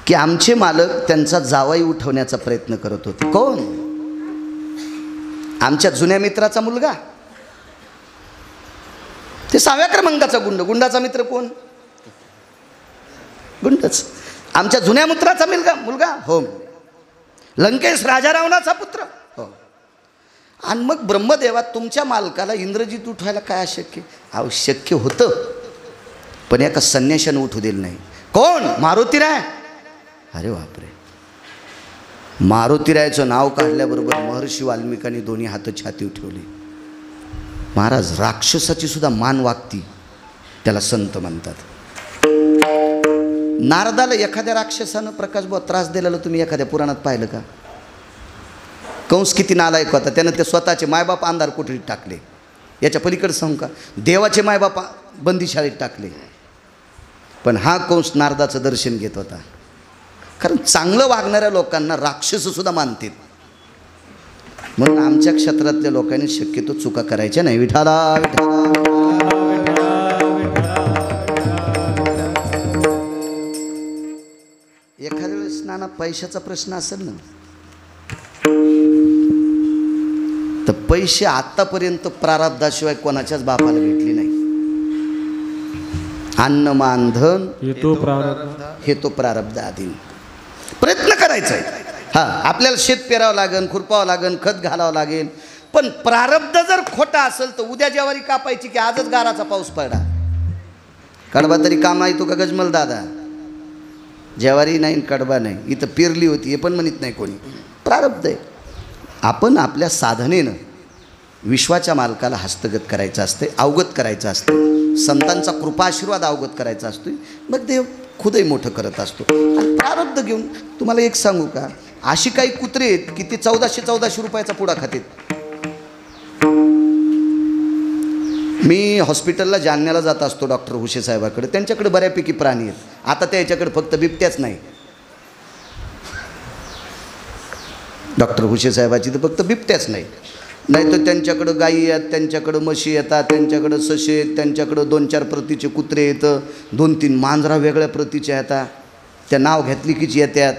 की आमचे मालक त्यांचा जावाई उठवण्याचा प्रयत्न करत होते. कोण? आमच्या जुन्या मित्राचा मुलगा, ते 6व्या क्रमांकाचा गुंड. गुंडाचा मित्र कोण? गुंडच. आमच्या जुन्या मित्राचा मुलगा हो. लंकेश राजा रावणाचा पुत्र हो. आणि मग ब्रह्मदेवा तुमच्या मालकाला इंद्रजित उठवायला काय अशक्य? शक्य होतं, पण एका संन्याशानं उठू दिलं नाही. कोण? मारुतीराय. अरे बापरे. मारुतीरायचं नाव काढल्याबरोबर महर्षी वाल्मिकांनी दोन्ही हात छातीवर ठेवले. महाराज, राक्षसाची सुद्धा मान वागती, त्याला संत म्हणतात. नारदाला एखाद्या राक्षसानं प्रकाशबुवा त्रास दिलेला तुम्ही एखाद्या पुराणात पाहिलं का? कंस किती नालायक होता, त्यानं ते स्वतःचे मायबाप अंधार कोठडीत टाकले. याच्या पलीकडे सांगू का, देवाचे मायबाप बंदीशाळेत टाकले. पण हा कंस नारदाचं दर्शन घेत होता. कारण चांगलं वागणाऱ्या लोकांना राक्षस सुद्धा मानतात. म्हणून आमच्या क्षेत्रातल्या लोकांनी शक्यतो चुका करायच्या नाही. विठाला एखाद्या वेळेस नाना पैशाचा प्रश्न असेल ना, तर पैसे आतापर्यंत प्रारब्धाशिवाय कोणाच्याच बापाला भेटली नाही. अन्न मान धन हे तो प्रारब्ध आधी. प्रयत्न करायचा आहे. आपल्याला शेत पेरावं लागेल, खुरपावं लागेल, खत घालावं लागेल, पण प्रारब्ध जर खोटा असेल तर उद्या ज्वारी कापायची की आजच गाराचा पाऊस पडा. कडबा तरी कामा येतो का गजमल दादा? ज्वारी नाही, कडबा नाही. इथं पेरली होती हे पण म्हणत नाही कोणी. प्रारब्ध आहे. आपण आपल्या साधनेनं विश्वाच्या मालकाला हस्तगत करायचं असते, अवगत करायचं असतं. संतांचा कृपाशीर्वाद अवगत करायचा असतो. मग देव खुदही मोठं करत असतो. आणि प्रारब्ध घेऊन तुम्हाला एक सांगू का, अशी काही कुत्रे आहेत की ते 1400 रुपयाचा पुडा खातात. मी हॉस्पिटलला जालन्याला जात असतो डॉक्टर हुशे साहेबाकडे. त्यांच्याकडे बऱ्यापैकी प्राणी आहेत. आता त्याच्याकडे फक्त बिबट्याच नाही. डॉक्टर हुशे साहेबाची तर फक्त बिबट्याच नाही, नाही तर त्यांच्याकडं गायी आहेत, त्यांच्याकडं म्हशी येतात, त्यांच्याकडं ससे आहेत, त्यांच्याकडं 2-4 प्रतीचे कुत्रे येतं, 2-3 मांजरा वेगळ्या प्रतीच्या येतात. त्या नाव घेतली कीच येतात.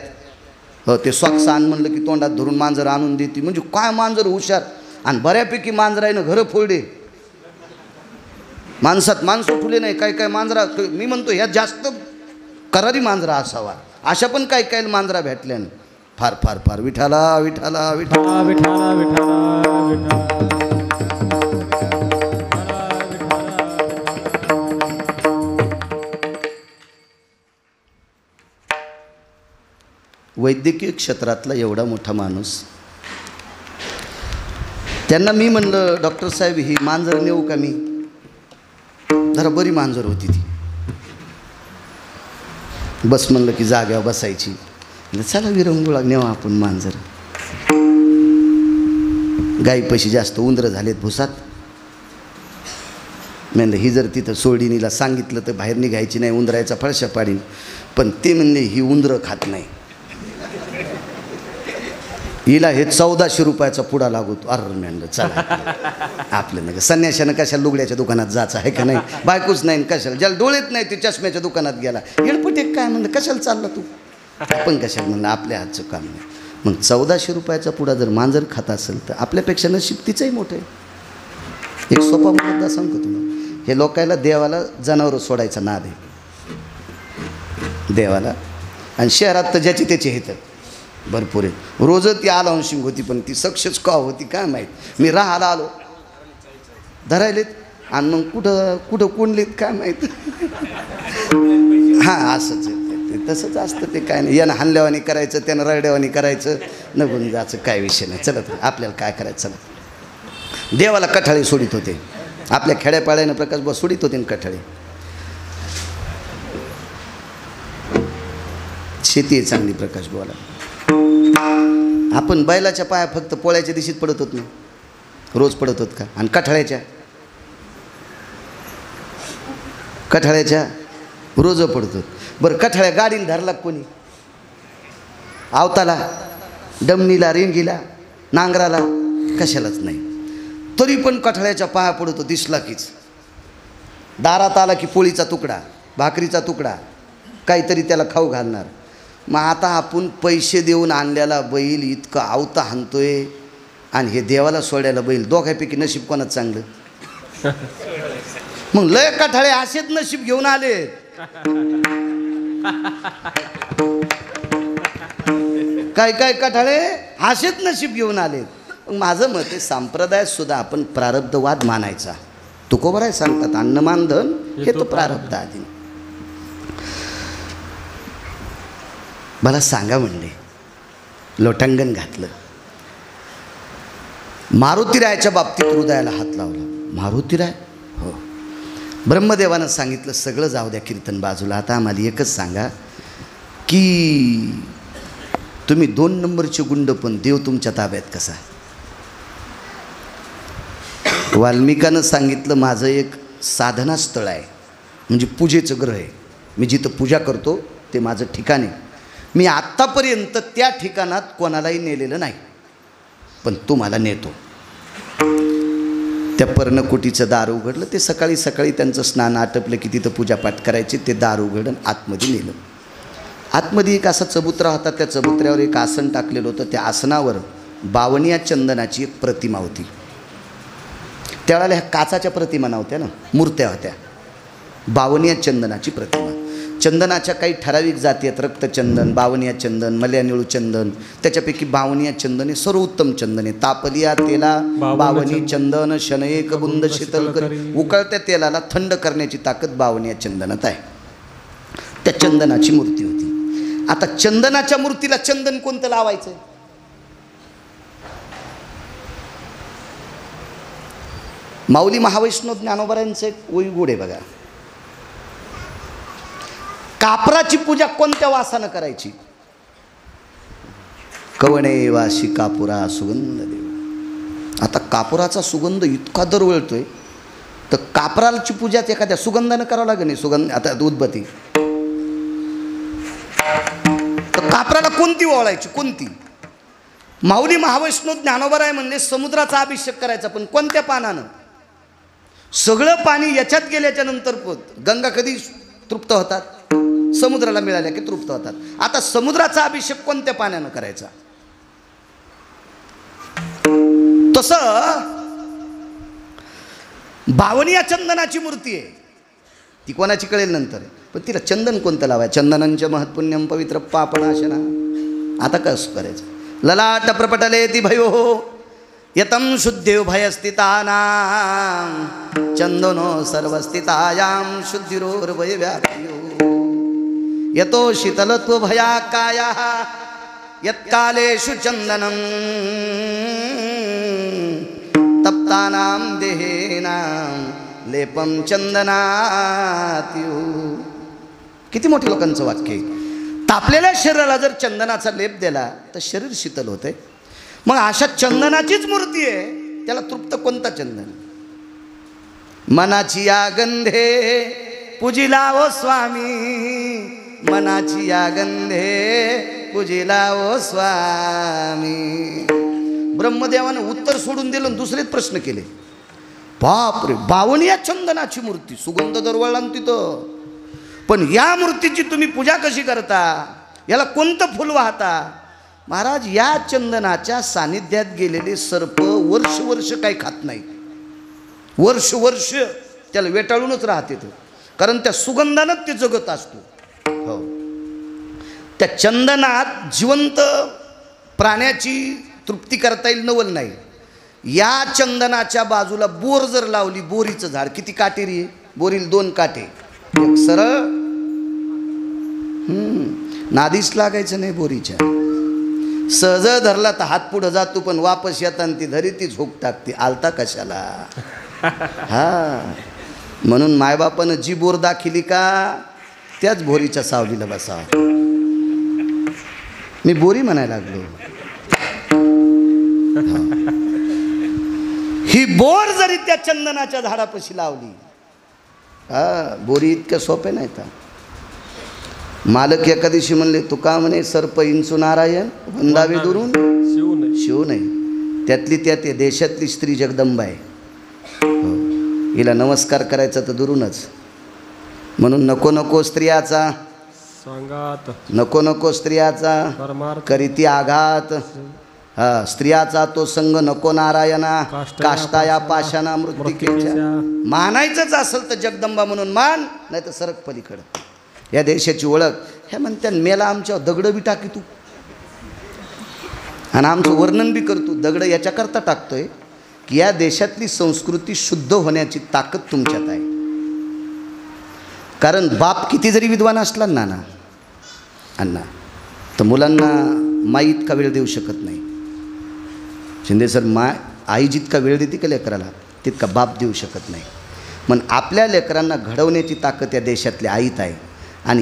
ते सॉक्स आण म्हणलं की तोंडात धरून मांजर आणून देते. म्हणजे काय मांजर हुशार. आणि बऱ्यापैकी मांजरानं घरं फोडले. माणसात माणसं ठुले नाही. काय काय मांजरा, मी म्हणतो ह्यात जास्त करारी मांजरा असावा. अशा पण काही काही मांजरा भेटल्यानं फार फार फार. विठाला विठाला विठाला विठाला विठाला. वैद्यकीय क्षेत्रातला एवढा मोठा माणूस, त्यांना मी म्हणलं डॉक्टर साहेब ही मांजर नेऊ का? मी जरा बरी मांजर होती ती. बस म्हणलं की जाग्यावर बसायची. चला विरंगुळा नेऊ आपण मांजर. गाईपाशी जास्त उंदरं झालेत भुसात. म्हणलं ही जर तिथं सोडीनीला सांगितलं तर बाहेर निघायची नाही, उंदरायचा फळशा पाडीन. पण ते म्हणले ही उंदरं खात नाही. हिला हे 1400 रुपयाचा पुडा लागतो. अरे म्हणलं चला आपलं नका. संन्याशानं कशाला लुगड्याच्या दुकानात जायचं आहे का नाही? बायकोच नाही कशाला. ज्याला डोळेत नाही ते चष्म्याच्या दुकानात गेला. येडपट एक काय म्हणलं कशाला चालला तू? आपण कशाला म्हणलं आपल्या हातचं काम नाही. मग 1400 रुपयाचा पुडा जर मांजर खात असेल तर आपल्यापेक्षा नशीब तिचंही मोठं आहे. एक सोपा मुद्दा सांगतो तुम्हाला. हे लोकायला देवाला जनावरं सोडायचा नाद आहे देवाला. आणि शहरात तर ज्याची त्याची हेतं भरपूर आहे. रोजच ती आलाउन्सिंग होती, पण ती सक्सेस का होती काय माहीत. मी राहायला आलो धरायलेत आणि मग कुठं कुठं कोणलेत काय माहीत. हां असंच आहे ते. तसंच असतं ते. काय नाही, यानं हानल्यावानी करायचं, त्यानं रडल्यावानी करायचं, नगून जायचं, काय विषय नाही. चला आपल्याला काय करायचं. चला देवाला कठाळे सोडित होते. आपल्या खेड्यापाड्यानं प्रकाश बुवा सोडित होते ना कठाळे. शेती आहे चांगली प्रकाश बुवाला. आपण बैलाच्या पाया फक्त पोळ्याच्या दिवशीत पडत होत ना, रोज पडत होत का? आणि कठाळ्याच्या रोज पडत होत. बरं, कठाळ्या गाडीने धरला कोणी? आवताला, डमणीला, रेंगीला, नांगराला कशालाच नाही. तरी पण कठाळ्याच्या पाया पडतो दिसला कीच. दारात आला की पोळीचा तुकडा, भाकरीचा तुकडा, काहीतरी त्याला खाऊ घालणार. मग आता आपण पैसे देऊन आणलेला बैल इतकं आवता हाणतोय आणि हे देवाला सोडायला बैल, दोघांपैकी नशीब कोणाच चांगलं? मग लय कठाळे असेच नशीब घेऊन आले. काय कठाळे असेच नशीब घेऊन आले. माझं मत आहे संप्रदायात सुद्धा आपण प्रारब्धवाद मानायचा. तुकोबराय सांगतात अन्न मानधन हे तो प्रारब्ध आधी. मला सांगा म्हणले, लोटांगण घातलं. मारुतीरायाच्या बाबतीत हृदयाला हात लावला. मारुतीराय? हो. ब्रह्मदेवानं सांगितलं सगळं जाऊ द्या कीर्तन बाजूला, आता आम्हाला एकच सांगा की तुम्ही 2 नंबरचे गुंड पण देव तुमच्या ताब्यात कसा? वाल्मिकानं सांगितलं माझं एक साधना स्थळ आहे, म्हणजे पूजेचं ग्रह आहे. मी जिथं पूजा करतो ते माझं ठिकाण आहे. मी आत्तापर्यंत त्या ठिकाणात कोणालाही नेलेलं नाही, पण तुम्हाला नेतो. त्या पर्णकुटीचं दार उघडलं. ते सकाळी सकाळी त्यांचं स्नान आटपलं की तिथं पूजापाठ करायचे. ते दार उघडलं, आतमध्ये नेलं. आतमध्ये एक असा चबुत्रा होता. त्या चबुत्र्यावर एक आसन टाकलेलं होतं. त्या आसनावर 52 चंदनाची एक प्रतिमा होती. त्यावेळेला ह्या काचाच्या प्रतिमा नव्हत्या ना, मूर्त्या होत्या. 52 चंदनाची प्रतिमा. चंदनाच्या काही ठराविक जाती आहेत. रक्तचंदन, 52 चंदन, मल्यानिळू चंदन. त्याच्यापैकी 52 चंदन हे सर्वोत्तम चंदन आहे. तापलिया तेला 52 चंदन, शनएक बुंद शीतल करी. उकळत्या तेलाला थंड करण्याची ताकद 52 चंदनात आहे. त्या चंदनाची मूर्ती होती. आता चंदनाच्या मूर्तीला चंदन कोणतं लावायचं? माऊली महावैष्णव ज्ञानोबारांचं एक ओळीगोड आहे बघा. कापराची पूजा कोणत्या वासानं करायची? कवणे वाशी कापुरा सुगंध देव. आता कापुराचा सुगंध इतका दरवळतोय तर कापराची पूजा एखाद्या सुगंधानं करावं लागेल नाही. सुगंध आता उदबत्ती, तर कापराला कोणती ओळायची? कोणती? माऊली महावैष्णव ज्ञानोबाराय म्हणले समुद्राचा अभिषेक करायचा, पण कोणत्या पानानं? सगळं पाणी याच्यात गेल्याच्या नंतर गंगा कधी तृप्त होतात? समुद्राला मिळाल्या की तृप्त होतात. आता समुद्राचा अभिषेक कोणत्या पाण्यानं करायचा? तसं 52 चंदनाची मूर्ती आहे. ती कोणाची कळेल नंतर, पण तिला चंदन कोणतं लावाय? चंदनांच्या महत्पुण्यम पवित्र पापणाशना. आता कसं करायचं? ललाट प्रपटले ती भयो यतम शुद्धेव भयस्थितानां चंदनो सर्वस्थितायां शुद्धिरोर्भय व्याप्यो यतो शीतलत्व भयाकायाः यत्कालेषु चंदनं तप्तानां देहेनां लेपम चंदनात्यो. किती मोठे लोकांचं वाक्य आहे. तापलेल्या शरीराला जर चंदनाचा लेप दिला तर शरीर शीतल होते. मग अशा चंदनाचीच मूर्ती आहे, त्याला तृप्त कोणता चंदन? मनाची या गंधे पूजिला ओ स्वामी, मनाची या गंधे पूजिला ओ स्वामी. ब्रह्मदेवानं उत्तर सोडून दिलं आणि दुसरेच प्रश्न केले. बापरे, 52 चंदनाची मूर्ती, सुगंध दरवळला तिथं. पण या मूर्तीची तुम्ही पूजा कशी करता? याला कोणतं फुल वाहता? महाराज, या चंदनाच्या सानिध्यात गेलेले सर्प वर्ष वर्ष काही खात नाही. वर्ष वर्ष त्याला वेटाळूनच राहते तो, कारण त्या सुगंधानंच ते जगत असतो. हो, त्या चंदनात जिवंत प्राण्याची तृप्ती करता येईल नवल नाही. या चंदनाच्या बाजूला बोर जर लावली, बोरीचं झाड किती काटेरी आहे. बोरील 2 काटे, एक सरळ, नादीच लागायचं नाही बोरीच्या. सहज धरला तर हात पुढं जातो, पण वापस येताना ती धरी ती झोक टाकते. आलता कशाला? हा, म्हणून मायबापानं जी बोर दाखिली का त्याच बोरीच्या सावलीला बसावं. मी बोरी म्हणायला लागलो. ही बोर जरी त्या चंदनाच्या झाडापाशी लावली, हा, बोरी इतक्या सोपे नाही का? मालक एका दिवशी म्हणले, तू का म्हणे सर्प इंचू नारायण वंदावे दुरून शिव नाही. त्यातली त्यात देशातली स्त्री जगदंबा आहे. हो, हिला नमस्कार करायचा तर दुरूनच. म्हणून नको नको स्त्रियाचा सांगात नको नको स्त्रियाचा परमार्थ करीती आघात. हा, स्त्रियाचा तो संग नको नारायणा काष्टाया पाषाणा मृत्तिकेच्या. मानायचंच असेल तर जगदंबा म्हणून मान, नाही तर सरक पलीकडं. या देशाची ओळख ह्या म्हणत्या मेला आमच्या दगडं बी टाकी तू, आणि आमचं वर्णन बी करतो. दगडं याच्याकरता टाकतोय की या देशातली संस्कृती शुद्ध होण्याची ताकद तुमच्यात आहे. कारण बाप किती जरी विद्वान असला ना अण्णा, तर मुलांना माई इतका वेळ देऊ शकत नाही. शिंदे सर, आई जितका वेळ देते का लेकराला तितका बाप देऊ शकत नाही. मग आपल्या लेकरांना घडवण्याची ताकद या देशातल्या आईत आहे. आणि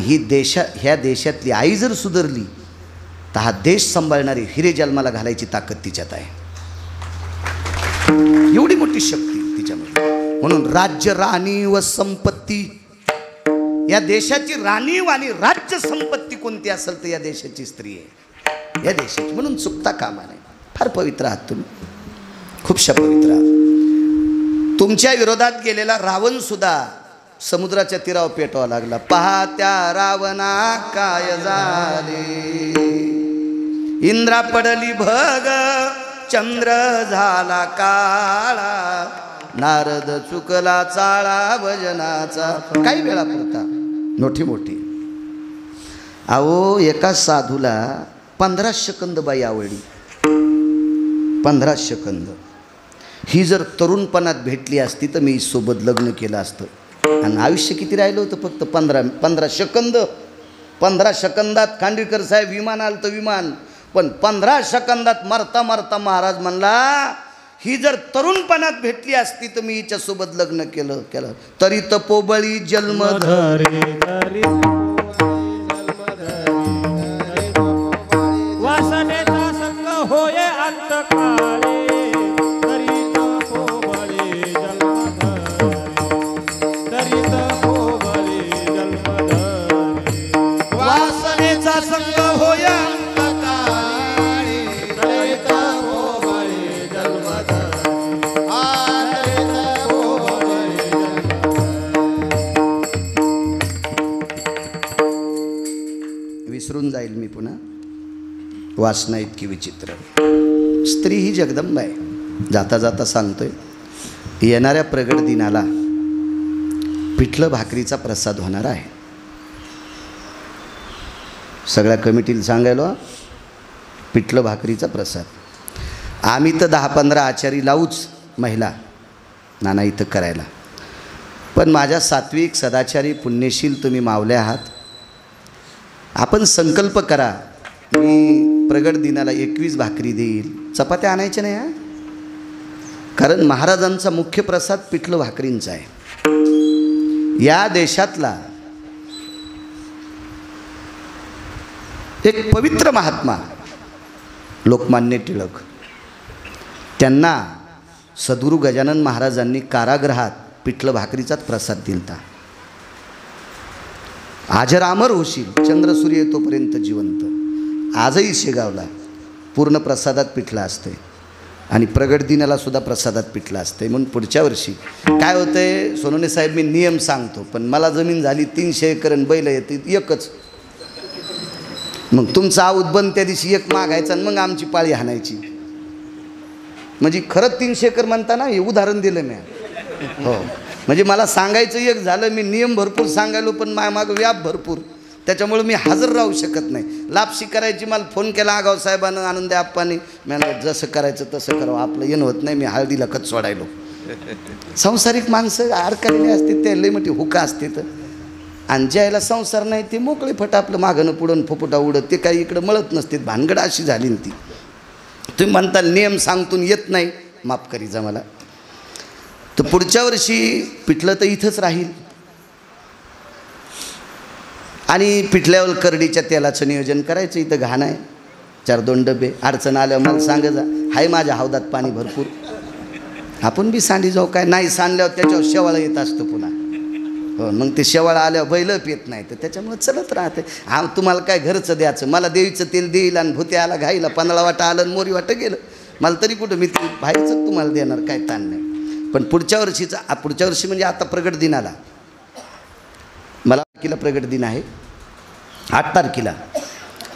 ह्या देशातली आई जर सुधारली तर हा देश सांभाळणारी हिरे जन्माला घालायची ताकद तिच्यात आहे. एवढी मोठी शक्ती तिच्यामध्ये. म्हणून राज्य, राणी व संपत्ती, या देशाची राणीव आणि राज्य संपत्ती कोणती असेल तर या देशाची स्त्री आहे, या देशाची. म्हणून चुकता कामा नाही. फार पवित्र आहात तुम्ही, खूपशा पवित्र आहात. तुमच्या विरोधात गेलेला रावण सुद्धा समुद्राच्या तीरावर पेटवा लागला. पहा त्या रावणा काय झाले, इंद्रा पडली भग, चंद्र झाला काळा, नारद चुकला चाळा भजनाचा. काही वेळा पुरता मोठी मोठी. अहो, एका साधूला 15 सेकंद बाई आवडली. 15 सेकंद. ही जर तरुणपणात भेटली असती तर मी सोबत लग्न केलं असतं. आणि आयुष्य किती राहिलं होतं? फक्त 15 सेकंद. 15 सेकंदात खांडेकर साहेब विमान आलं तर विमान, पण 15 सेकंदात मरता मरता महाराज म्हणला, ही जर तरुणपणात भेटली असती तर मी हिच्यासोबत लग्न केलं. तरी तपोबळी जन्मधरी, वासनेचा संग होय अंतकाळी, तरी तपोबळी जन्मधरी, तरी तपोबळी जन्मधरी. वासनेचा संग होय विसरून जाईल मी पुन्हा. वासना इतकी विचित्र. स्त्री ही जगदंबा आहे. जाता जाता सांगतोय, येणाऱ्या प्रगट दिनाला पिठलं भाकरीचा प्रसाद होणार आहे. सगळ्या कमिटीला सांगायला पिठलं भाकरीचा प्रसाद. आम्ही तर 10-15 आचारी लावूच महिला नाना इथं करायला, पण माझ्या सात्विक सदाचारी पुण्यशील तुम्ही मावले आहात. आपण संकल्प करा, मी प्रगट दिनाला 21 भाकरी देईल. चपात्या आणायच्या नाही हा, कारण महाराजांचा मुख्य प्रसाद पिठलं भाकरींचा आहे. या देशातला एक पवित्र महात्मा लोकमान्य टिळक, त्यांना सद्गुरू गजानन महाराजांनी कारागृहात पिठलं भाकरीचाच प्रसाद दिलता. आजरामर होशील, चंद्रसूर्य येतोपर्यंत जिवंत. आजही शेगावला पूर्ण प्रसादात पिठलं असते आणि प्रगट दिनाला सुद्धा प्रसादात पिठलं असते. म्हणून पुढच्या वर्षी काय होतंय सोनवणे साहेब, मी नियम सांगतो, पण मला जमीन झाली 300 एकर आणि बैल येते एकच. मग तुमचा आऊत बंद त्या दिवशी एक मागायचा आणि मग आमची पाळी हाणायची. म्हणजे खरंच 300 एकर म्हणताना हे उदाहरण दिलं मी. हो, म्हणजे मला सांगायचं एक झालं, मी नियम भरपूर सांगायलो पण मागं व्याप भरपूर, त्याच्यामुळे मी हजर राहू शकत नाही. लापशी करायची मला फोन केला आगाव साहेबानं, आनंदे आप्पानी. मला जसं करायचं तसं करावं, आपलं येणं होत नाही. मी हळदीला खत सोडायलो. संसारिक माणसं अडकलेली असते, ते लई मोठी हुका असते. तर आणि ज्याला संसार नाही ते मोकळे फट आपलं मागणं पुढं फुफुटा उडत ते काही इकडं मळत नसते. भानगड अशी झाली ना ती. तुम्ही म्हणता नियम सांगतून येत नाही, माफ करीचा मला. तर पुढच्या वर्षी पिठलं तर इथंच राहील आणि पिठल्यावर करडीच्या तेलाचं नियोजन करायचं. इथं घाण आहे, 4-2 डबे. अडचण आल्यावर मला सांगा जा, हाय माझ्या हौदात पाणी भरपूर. आपण बी सांडी जाऊ, काय नाही सांडल्यावर त्याच्यावर शेवाळं येत असतं पुन्हा. हो, मग ते शेवाळं आल्यावर बैल पित नाही, तर त्याच्यामुळे चलत राहते. तुम्हाला काय घरचं द्यायचं, मला देवीचं तेल देईल आणि भुते आला घाईला, 15 वाटा आलं आणि मोरी वाटं गेलं. मला तरी कुठं मी बाहेरचं तुम्हाला देणार, काय ताण नाही. पण पुढच्या वर्षी म्हणजे आता प्रगट दिन आला. मला तारखेला प्रगट दिन आहे, 8 तारखेला.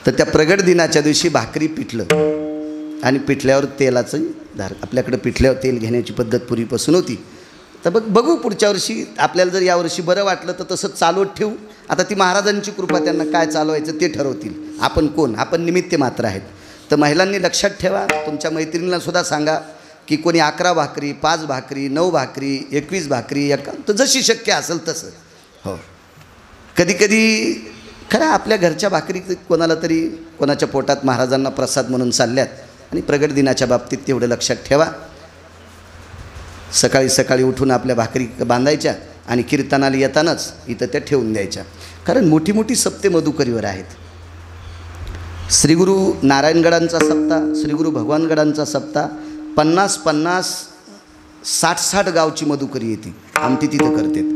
तर त्या प्रगट दिनाच्या दिवशी भाकरी पिठलं आणि पिठल्यावर तेलाचं धार. आपल्याकडे पिठल्यावर तेल घेण्याची पद्धत पूर्वीपासून होती. तर बघू पुढच्या वर्षी आपल्याला जर यावर्षी बरं वाटलं तर तसंच चालवत ठेवू. आता ती महाराजांची कृपा, त्यांना काय चालवायचं ते ठरवतील. आपण कोण, आपण निमित्त मात्र आहेत. तर महिलांनी लक्षात ठेवा, तुमच्या मैत्रिणीला सुद्धा सांगा की कोणी 11 भाकरी, 5 भाकरी, 9 भाकरी, 21 भाकरी, तर जशी शक्य असेल तसं. हो, कधी खरं आपल्या घरच्या भाकरी कोणाला तरी कोणाच्या पोटात महाराजांना प्रसाद म्हणून चालल्यात. आणि प्रगट दिनाच्या बाबतीत तेवढं लक्षात ठेवा, सकाळी उठून आपल्या भाकरी बांधायच्या आणि कीर्तनाला येतानाच इथं त्या ठेवून द्यायच्या. कारण मोठी सप्ते मधुकरीवर आहेत. श्रीगुरू नारायणगडांचा सप्ताह, श्रीगुरू भगवानगडांचा सप्ताह, 50-50, 60-60 गावची मधुकरी येते. आमटी तिथं करतात.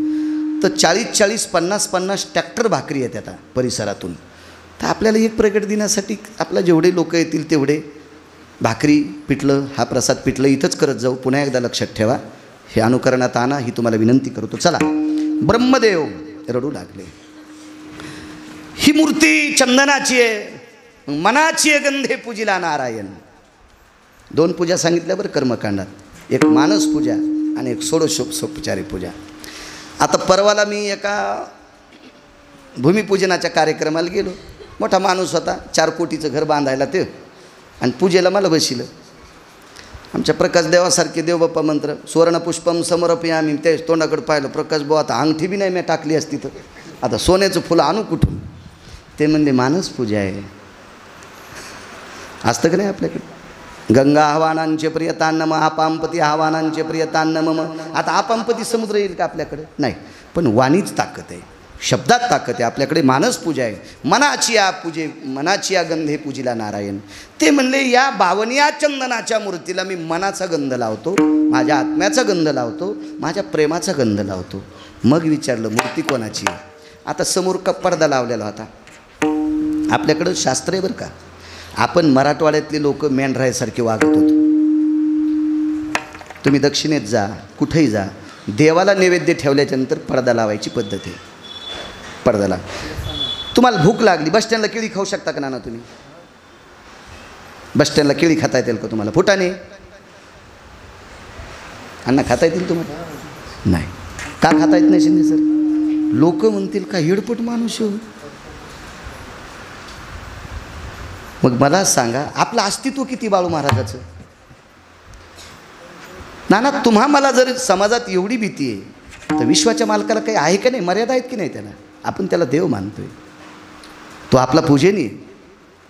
तर 40-40, 50-50 ट्रॅक्टर भाकरी येतात आता परिसरातून. तर आपल्याला एक प्रगट दिनासाठी आपला जेवढे लोक येतील तेवढे भाकरी पिठलं, हा प्रसाद पिठलं इथंच करत जाऊ. पुन्हा एकदा लक्षात ठेवा, हे अनुकरणात आणा, ही तुम्हाला विनंती करतो. चला, ब्रह्मदेव रडू लागले. ही मूर्ती चंदनाची आहे, मनाची आहे, गंधे पूजिला नारायण. 2 पूजा सांगितल्या बरं कर्मकांडात, एक मानस पूजा आणि एक षोडशोपचारी पूजा. आता परवाला मी एका भूमिपूजनाच्या कार्यक्रमाला गेलो. मोठा माणूस होता, 4 कोटीचं घर बांधायला ते, आणि पूजेला मला बसिलं. आमच्या प्रकाश देवासारखे देवबाप्पा मंत्र, सुवर्णपुष्पम समर्पयामी, ते तोंडाकडे पाहिलं. प्रकाश भाऊ, आता अंगठी बी नाही मी टाकली असती तर आता सोन्याचं फुलं आणू कुठून. ते म्हणले मानस पूजा आहे. असतं का नाही आपल्याकडे, गंगा आव्हानांचे प्रियतान्नम, आपांपती आव्हानांचे प्रियतान्नम. आता आपांपती समुद्र येईल का आपल्याकडे, नाही. पण वाणीच ताकद आहे, शब्दात ताकद आहे. आपल्याकडे मानस पूजा आहे. मनाची या गंधे पूजिला नारायण. ते म्हणले या बावनिया चंदनाच्या मूर्तीला मी मनाचा गंध लावतो, माझ्या आत्म्याचा गंध लावतो, माझ्या प्रेमाचा गंध लावतो. मग विचारलं मूर्ती कोणाची आहे. आता समोर पडदा लावलेला होता. आपल्याकडं शास्त्र आहे बरं का. आपण मराठवाड्यातले लोक मेंढरायासारखे वागत होतो. तुम्ही दक्षिणेत जा, कुठेही जा, देवाला नैवेद्य ठेवल्याच्यानंतर पडदा लावायची पद्धत आहे. पडदाला तुम्हाला भूक लागली, बस स्टँडला केळी खाऊ शकता का नाना तुम्ही? बस स्टँडला केळी खाता येतील का तुम्हाला? फुटाणे अण्णा खाता येतील तुम्हाला? नाही. का खाता येत नाही शिंदे सर? लोक म्हणतील का हेडपट माणूस हो. मग मला सांगा, आपलं अस्तित्व किती बाळू महाराजाचं? नाना, तुम्हा मला जर समाजात एवढी भीती आहे तर विश्वाच्या मालकाला काही आहे का नाही, मर्यादा आहेत की नाही त्याला? आपण त्याला देव मानतोय, तो आपला पूजनीय.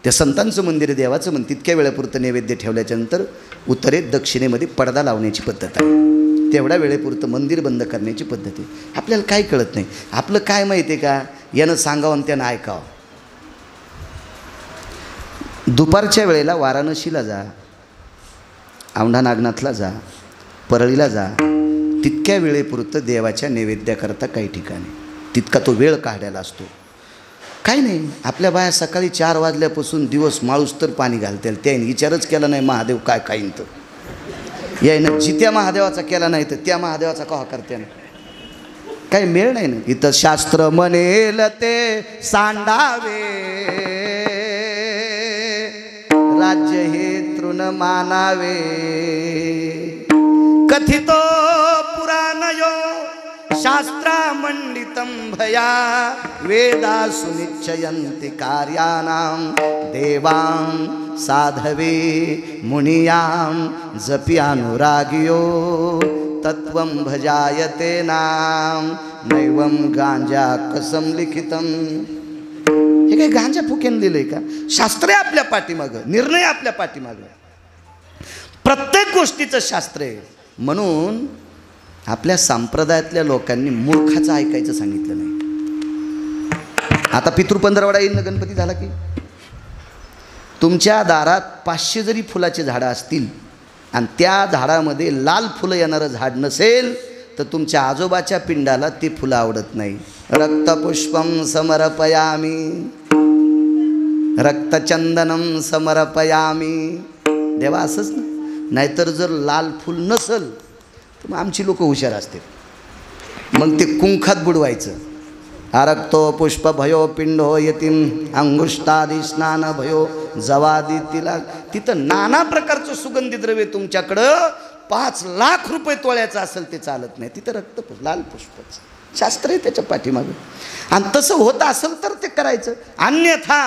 त्या संतांचं मंदिर आहे, देवाचं मंदिर. तितक्या वेळेपुरतं नैवेद्य ठेवल्याच्यानंतर उत्तरेत दक्षिणेमध्ये पडदा लावण्याची पद्धत आहे. तेवढ्या वेळेपुरतं मंदिर बंद करण्याची पद्धत आहे. आपल्याला काही कळत नाही. आपलं काय माहिती आहे का, यानं सांगावं आणि त्यानं ऐकावं. दुपारच्या वेळेला वाराणसीला जा, औंढा नागनाथला जा, परळीला जा. तितक्या वेळेपुरतं देवाच्या नैवेद्याकरता काही ठिकाणी तितका तो वेळ काढायला असतो. काही नाही, आपल्या बाया सकाळी 4 वाजल्यापासून दिवस माळूस तर पाणी घालतील. त्याने विचारच केला नाही महादेव काय खाईन. तर यायनं जित्या महादेवाचा केला नाही तर त्या महादेवाचा कवा करते ना, काही मेळ नाही ना. इथं शास्त्र म्हणेल ते सांडावे, राज्य हे तृण मानावे. कथितो पुराणयो शास्त्रा मंडितं भया, वेदा सुनिश्चयन्ति कार्याणां देवां साधवे मुनियां जपि अनुरागियो तत्वं भजायते नाम नैवं गांजा कसम लिखितम. हे काही गांजा फुक्यानं लिहिलंय का? शास्त्र आहे आपल्या पाठीमागं, निर्णय आपल्या पाठीमागं, प्रत्येक गोष्टीचं शास्त्र आहे. म्हणून आपल्या संप्रदायातल्या लोकांनी मूर्खाचं ऐकायचं सांगितलं नाही. आता पितृपंधरवडा येईल ना गणपती झाला की, तुमच्या दारात 500 जरी फुलाची झाडं असतील आणि त्या झाडामध्ये लाल फुलं येणारं झाड नसेल तर तुमच्या आजोबाच्या पिंडाला ते फुलं आवडत नाही. रक्तपुष्पम समर्पयामी, रक्तचंदनम समर्पयामी. देवा असंच ना. नाहीतर जर लाल फुल नसल तर मग आमची लोक हुशार असते, मग ते कुंखात बुडवायचं. आरक्तो पुष्प भयो पिंडो यतीम अंगुष्टादी स्नान भयो जवादी तिला. तिथं नाना प्रकारचं सुगंधी द्रव्य तुमच्याकडं 5 लाख रुपये तोळ्याचं असेल ते चालत नाही. तिथं रक्तपुष्प लाल पुष्पच शास्त्र आहे त्याच्या पाठीमागं. आणि तसं होत असेल तर ते करायचं, अन्यथा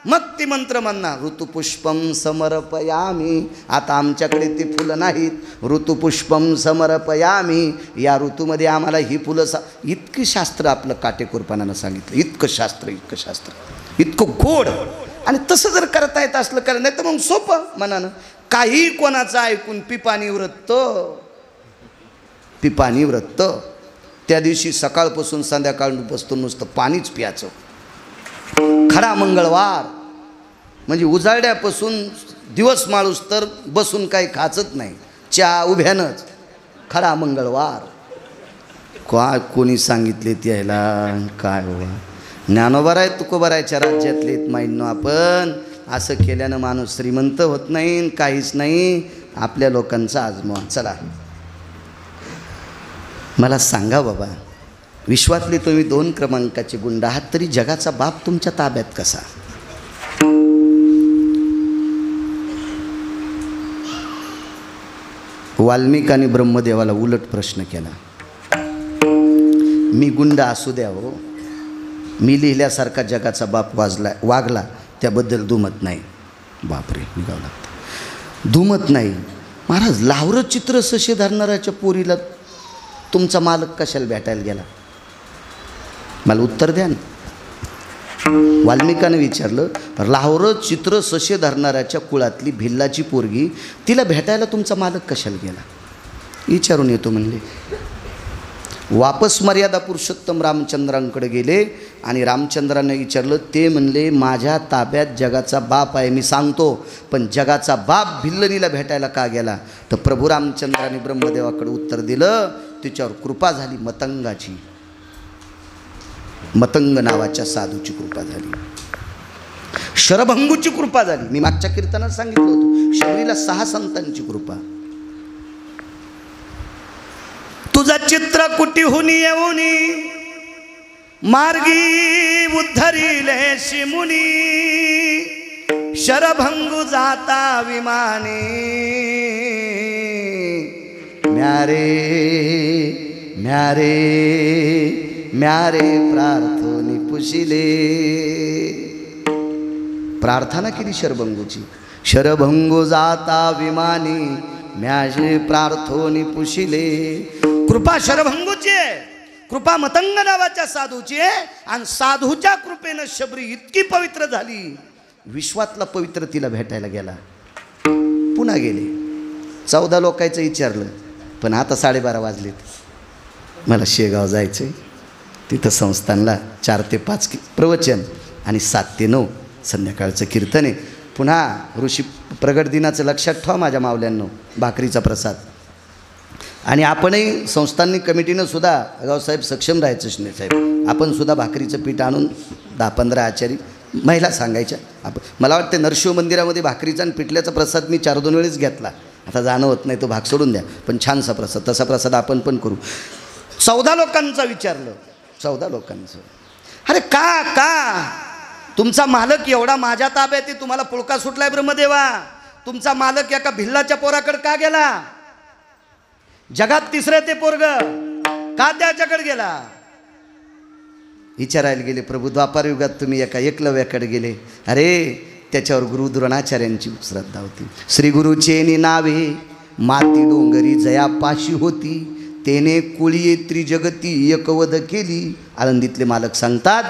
मग ती मंत्र म्हणणार ऋतुपुष्पम समर्पयामी. आता आमच्याकडे ती फुलं नाहीत, ऋतुपुष्पम समर्पयामी. या ऋतूमध्ये आम्हाला ही फुलं इतकी शास्त्र आपलं काटेकोरपणानं सांगितलं. इतकं शास्त्र, इतकं शास्त्र, इतकं गोड. आणि तसं जर करता येत असलं कर, नाही तर मग सोपं मनानं काही कोणाचं ऐकून पिपाणी व्रत, पिपाणी व्रत. त्या दिवशी सकाळपासून संध्याकाळपासून नुसतं पाणीच प्यायचं. खरा मंगळवार म्हणजे उजाड्यापासून दिवस माळूस तर बसून काही खाचत नाही, चहा उभ्यानंच. खरा मंगळवार. काय कोणी सांगितले त्याला काय बाबा? ज्ञानोबा आहे तुकोबारायच्या राज्यातले माहिती. आपण असं केल्यानं माणूस श्रीमंत होत नाही, काहीच नाही. आपल्या लोकांचा आजमावा. चला मला सांगा बाबा, विश्वातले तुम्ही 2 क्रमांकाचे गुंड आहात, तरी जगाचा बाप तुमच्या ताब्यात कसा? वाल्मिक आणि ब्रह्मदेवाला उलट प्रश्न केला. मी गुंड असू द्या हो, मी लिहिल्यासारखा जगाचा बाप वागला त्याबद्दल दुमत नाही. बापरे निघावं लागतं. दुमत नाही महाराज. लावरं चित्र सशे धरणाऱ्याच्या पोरीला तुमचा मालक कशाला भेटायला गेला? मला उत्तर द्या ना. वाल्मिकानं विचारलं, लावरं चित्र सशे धरणाऱ्याच्या कुळातली भिल्लाची पोरगी, तिला भेटायला तुमचा मालक कशाला गेला? विचारून येतो म्हणले. वापस मर्यादा पुरुषोत्तम रामचंद्रांकडे गेले आणि रामचंद्राने विचारलं. ते म्हणले माझ्या ताब्यात जगाचा बाप आहे, मी सांगतो, पण जगाचा बाप भिल्लनीला भेटायला का गेला? तर प्रभू रामचंद्राने ब्रह्मदेवाकडे उत्तर दिलं. तिच्यावर कृपा झाली मतंगाची. मतंग नावाच्या साधूची कृपा झाली, शरभंगूची कृपा झाली. मी मागच्या कीर्तनात सांगितलं होतं, शबरीला 6 संतांची कृपा. तुझा चित्रकुटीहून येऊनी मार्गी उद्धरिले शिमुनी, शरभंगू जाता विमानी. म्यारे म्यारे म्यारे प्रार्थोनी पुशिले. प्रार्थना केली शरभंगूची. शरभंगू जाता विमानी म्याजे प्रार्थोनी पुशिले. कृपा शरभंगूची आहे, कृपा मतंग नावाच्या साधूची आहे. आणि साधूच्या कृपेनं शबरी इतकी पवित्र झाली, विश्वातला पवित्र तिला भेटायला गेला. पुन्हा गेले. 14 लोकांचं विचारलं, पण आता 12:30 वाजलेत. मला शेगाव जायचं आहे. तिथं संस्थानला 4 ते 5 प्रवचन आणि 7 ते 9 संध्याकाळचं कीर्तन आहे. पुन्हा ऋषी प्रगट दिनाचं लक्षात ठेवा माझ्या मावल्यांनो, भाकरीचा प्रसाद. आणि आपणही संस्थांनी कमिटीनं सुद्धा गावसाहेब सक्षम राहायचं शिंदे साहेब, आपण सुद्धा भाकरीचं पीठ आणून 10-15 आचारी महिला सांगायच्या. मला वाटतं नरशिव मंदिरामध्ये भाकरीचा आणि पिठल्याचा प्रसाद मी 4-2 वेळेस घेतला. आता जाणं होत नाही, तो भाग सोडून द्या. पण छानसा प्रसाद, तसा प्रसाद आपण पण करू. 14 लोकांचं विचारलं, 14 लोकांचं. अरे का तुमचा मालक एवढा माझ्या ताब्यात आहे, तुम्हाला पुळका सुटलाय ब्रह्मदेवा? तुमचा मालक एका भिल्लाच्या पोराकडे का गेला? जगात 3रे ते पोरग का त्याच्याकडे गेला? विचारायला गेले. प्रभू द्वापार युगात तुम्ही एका एकलव्याकडे गेले. अरे त्याच्यावर गुरु द्रोणाचार्यांची श्रद्धा होती. श्री गुरुचे नावे माती डोंगरी जयापाशी होती, तेने कुळी त्रिजगती एकवध केली. आळंदीतले मालक सांगतात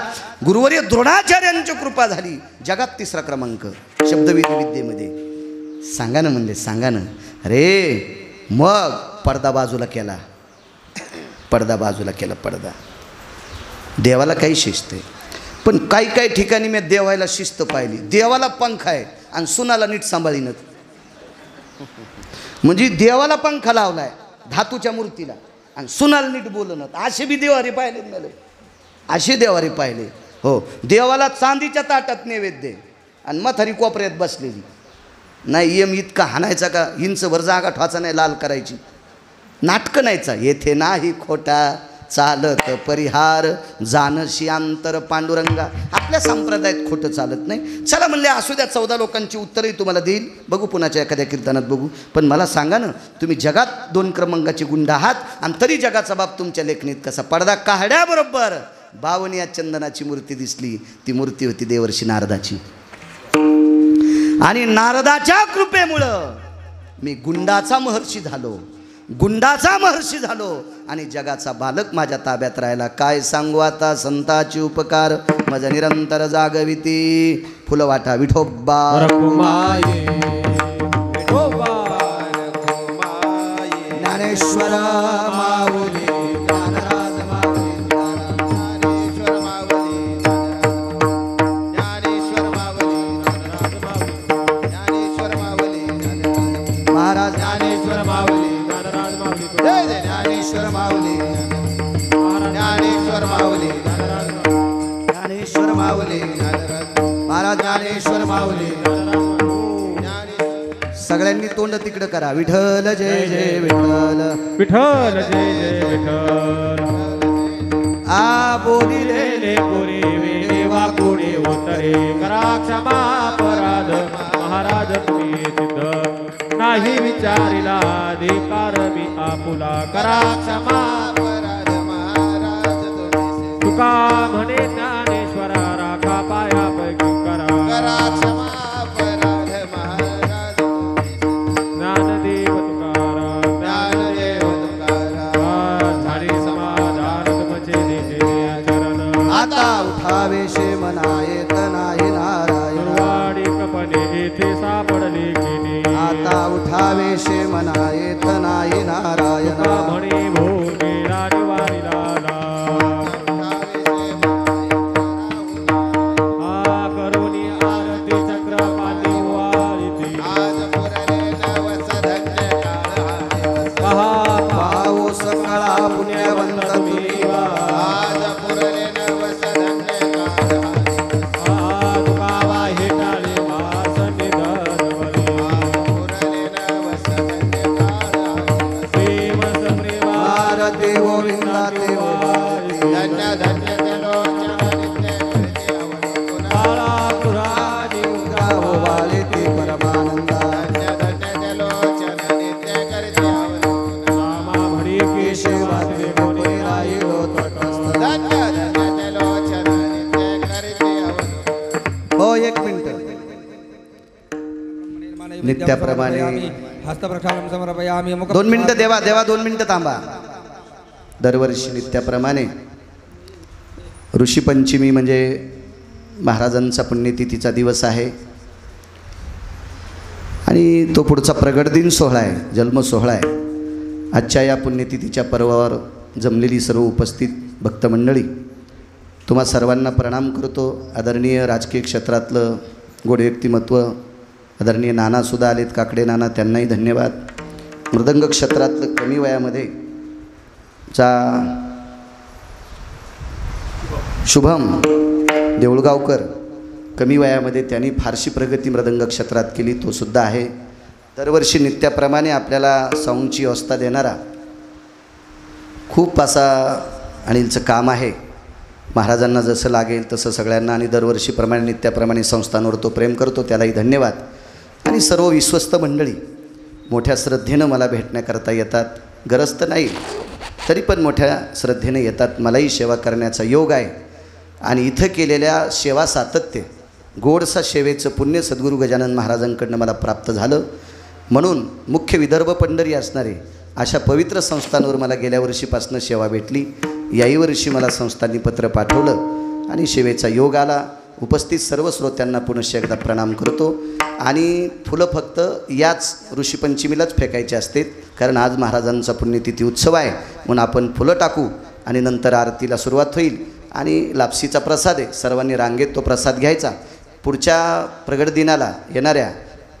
गुरुवर्य द्रोणाचार्यांची कृपा झाली, जगात 3रा क्रमांक शब्दविधी विद्येमध्ये. सांगा ना म्हणले, सांगा ना. अरे मग पडदा बाजूला केला, पडदा बाजूला केला. पडदा देवाला काही शिस्त आहे, पण काही ठिकाणी मी देवाला शिस्त पाहिली. देवाला पंख आहे आणि सुनाला नीट सांभाळीनच. म्हणजे देवाला पंखा लावलाय धातूच्या मूर्तीला आणि सुनाला नीट बोलणं. असे बी देवारे पाहिले मला, असे देवारे पाहिले. हो, देवाला चांदीच्या ताटात नैवेद्य आणि म्हातारी कोपऱ्यात बसलेली. नाही यम इतका हाणायचा का, इंचभर जागा ठोचा नाही लाल करायची. नाटकं नाहीचा. येथे नाही खोटा चालत परिहार, जानशी अंतर पांडुरंगा. आपल्या संप्रदायात खोटं चालत नाही. चला म्हणले असू द्या, 14 लोकांची उत्तरही तुम्हाला देईल. बघू पुण्याच्या एखाद्या कीर्तनात बघू. पण मला सांगा ना, तुम्ही जगात 2 क्रमांकाचे गुंड आहात आणि तरी जगाचा बाप तुमच्या लेखणीत कसा. पडदा काढ्याबरोबर बावनिया चंदनाची मूर्ती दिसली. ती मूर्ती होती देवर्षी नारदाची. आणि नारदाच्या कृपेमुळं मी गुंडाचा महर्षी झालो, गुंडाचा महर्षी झालो आणि जगाचा बालक माझ्या ताब्यात राहिला. काय सांगू आता संताची उपकार माझा निरंतर जागविती. फुलवाटा विठोबा ज्ञानेश्वर माऊली ज्ञानराज माऊली ज्ञानेश्वर माऊली ज्ञानेश्वर माऊली ज्ञानेश्वर माऊली महाराज ज्ञानेश्वर माऊली ज्ञानराज माऊली जय जय ज्ञानेश्वर माऊली ज्ञानेश्वर माऊली ज्ञानेश्वर माऊली महाराज ज्ञानेश्वर माऊली. सगळ्यांनी तोंड तिकडं करा. विठ्ठल जय जय विठ्ठल, विठ्ठल जय जय विठ्ठल. आ बोली रे ले पुरी वेणे वाकुडे उतरे, करा क्षमा अपराध महाराज तुम्ही सिद्ध. नाही विचारिला अधिकार मी आपुला, करा क्षमा अपराध महाराज तुम्ही तुका म्हणे ज्ञानेश्वरा, राखा पायापैकी करा. करा क्षमा अपराध महाराज तुम्ही ज्ञानदेव तुकाराम, ज्ञानदेव तुकाराम झाली समाधान तुमचे देते चरण. आता उठावे शे मनायत नाही नारायण. सुरवाडी कपने येथे सापडले केने, आता उठावे शे मनायत नाही नारायण. तुका म्हणे भोगे राजवारीला करुणी आरती चक्रपाती वारिती. आज पुरले नवस धन्य काळ पाहो सकळा पुण्यवंत तुम्ही वा. आज पुरले नवस धन्य काळ तुका वाहे टाळे वासने दरवले. पुरले नवस धन्य काळ प्रेम सप्रेमा भारती गोविंदा ते धन्य धन्य जलोचन नित्य करते अवलोकन काळा पुराणी गाव वाले ते परमानंदा. धन्य धन्य जलोचन नित्य करते अवलोकन रामा म्हणे केशवाचे कोणी राहिलो तटस्थ. धन्य धन्य जलोचन नित्य करते अवलोकन. हो, 1 मिनिट. नित्याप्रमाणे हस्तप्रक्षालन समर्पयामि. 2 मिनिटं देवा 2 मिनिटं थांबा. दरवर्षी नित्याप्रमाणे ऋषीपंचमी म्हणजे महाराजांचा पुण्यतिथीचा दिवस आहे आणि तो पुढचा प्रगट दिन सोहळा आहे, जन्म सोहळा आहे. आजच्या या पुण्यतिथीच्या पर्वावर जमलेली सर्व उपस्थित भक्तमंडळी, तुम्हा सर्वांना प्रणाम करतो. आदरणीय राजकीय क्षेत्रातलं गोड व्यक्तिमत्व आदरणीय नानासुद्धा आलेत, काकडे नाना, त्यांनाही धन्यवाद. मृदंग क्षेत्रातलं कमी वयामध्ये चा शुभम देऊळगावकर, कमी वयामध्ये त्यांनी फारशी प्रगती मृदंग क्षेत्रात केली, तो सुद्धा आहे. दरवर्षी नित्याप्रमाणे आपल्याला साऊंडची व्यवस्था देणारा खूप असा अनिलचं काम आहे. महाराजांना जसं लागेल तसं सगळ्यांना आणि दरवर्षीप्रमाणे नित्याप्रमाणे संस्थांवर तो प्रेम करतो, त्यालाही धन्यवाद. आणि सर्व विश्वस्त मंडळी मोठ्या श्रद्धेनं मला भेटण्याकरता येतात. गरज तर नाही, तरी पण मोठ्या श्रद्धेनं येतात. मलाही सेवा करण्याचा योग आहे आणि इथं केलेल्या सेवा सातत्य, गोडसा सेवेचं पुण्य सद्गुरू गजानन महाराजांकडनं मला प्राप्त झालं. म्हणून मुख्य विदर्भ पंढरी असणारे अशा पवित्र संस्थांवर मला गेल्या वर्षीपासून सेवा भेटली. याही वर्षी मला संस्थांनी पत्र पाठवलं आणि सेवेचा योग आला. उपस्थित सर्व श्रोत्यांना पुनश्च एकदा प्रणाम करतो. आणि फुलं फक्त याच ऋषीपंचमीलाच फेकायचे असते, कारण आज महाराजांचा पुण्यतिथी उत्सव आहे. म्हणून आपण फुलं टाकू आणि नंतर आरतीला सुरुवात होईल. आणि लापसीचा प्रसाद आहे, सर्वांनी रांगेत तो प्रसाद घ्यायचा. पुढच्या प्रगट दिनाला येणाऱ्या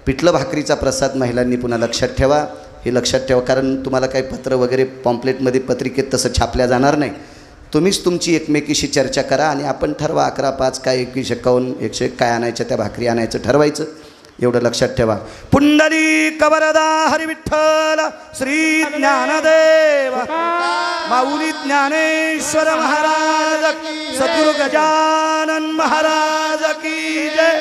पिठलं भाकरीचा प्रसाद महिलांनी पुन्हा लक्षात ठेवा. हे लक्षात ठेवा, कारण तुम्हाला काही पत्र वगैरे पॉम्पलेटमध्ये पत्रिकेत तसं छापल्या जाणार नाही. तुम्हीच तुमची एकमेकीशी चर्चा करा आणि आपण ठरवा 11, 5 काय 21, 51, 101 काय आणायच्या, त्या भाकरी आणायचं ठरवायचं. एवढं लक्षात ठेवा. पुंडलिक वरदा हरी विठ्ठल श्री ज्ञानदेव माऊली ज्ञानेश्वर महाराज सद्गुरु गजानन महाराज की जय.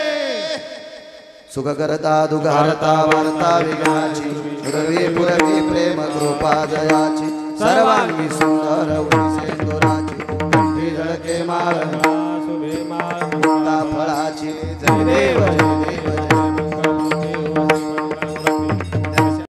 सुख करता दुःख हरता वार्ता विघ्नाची पुरवी पुरवी प्रेम कृपा जयाची सर्वांगी सुंदर सेंदुराची कंठी झळके माळ शुभे माळ फळाची जय देव जय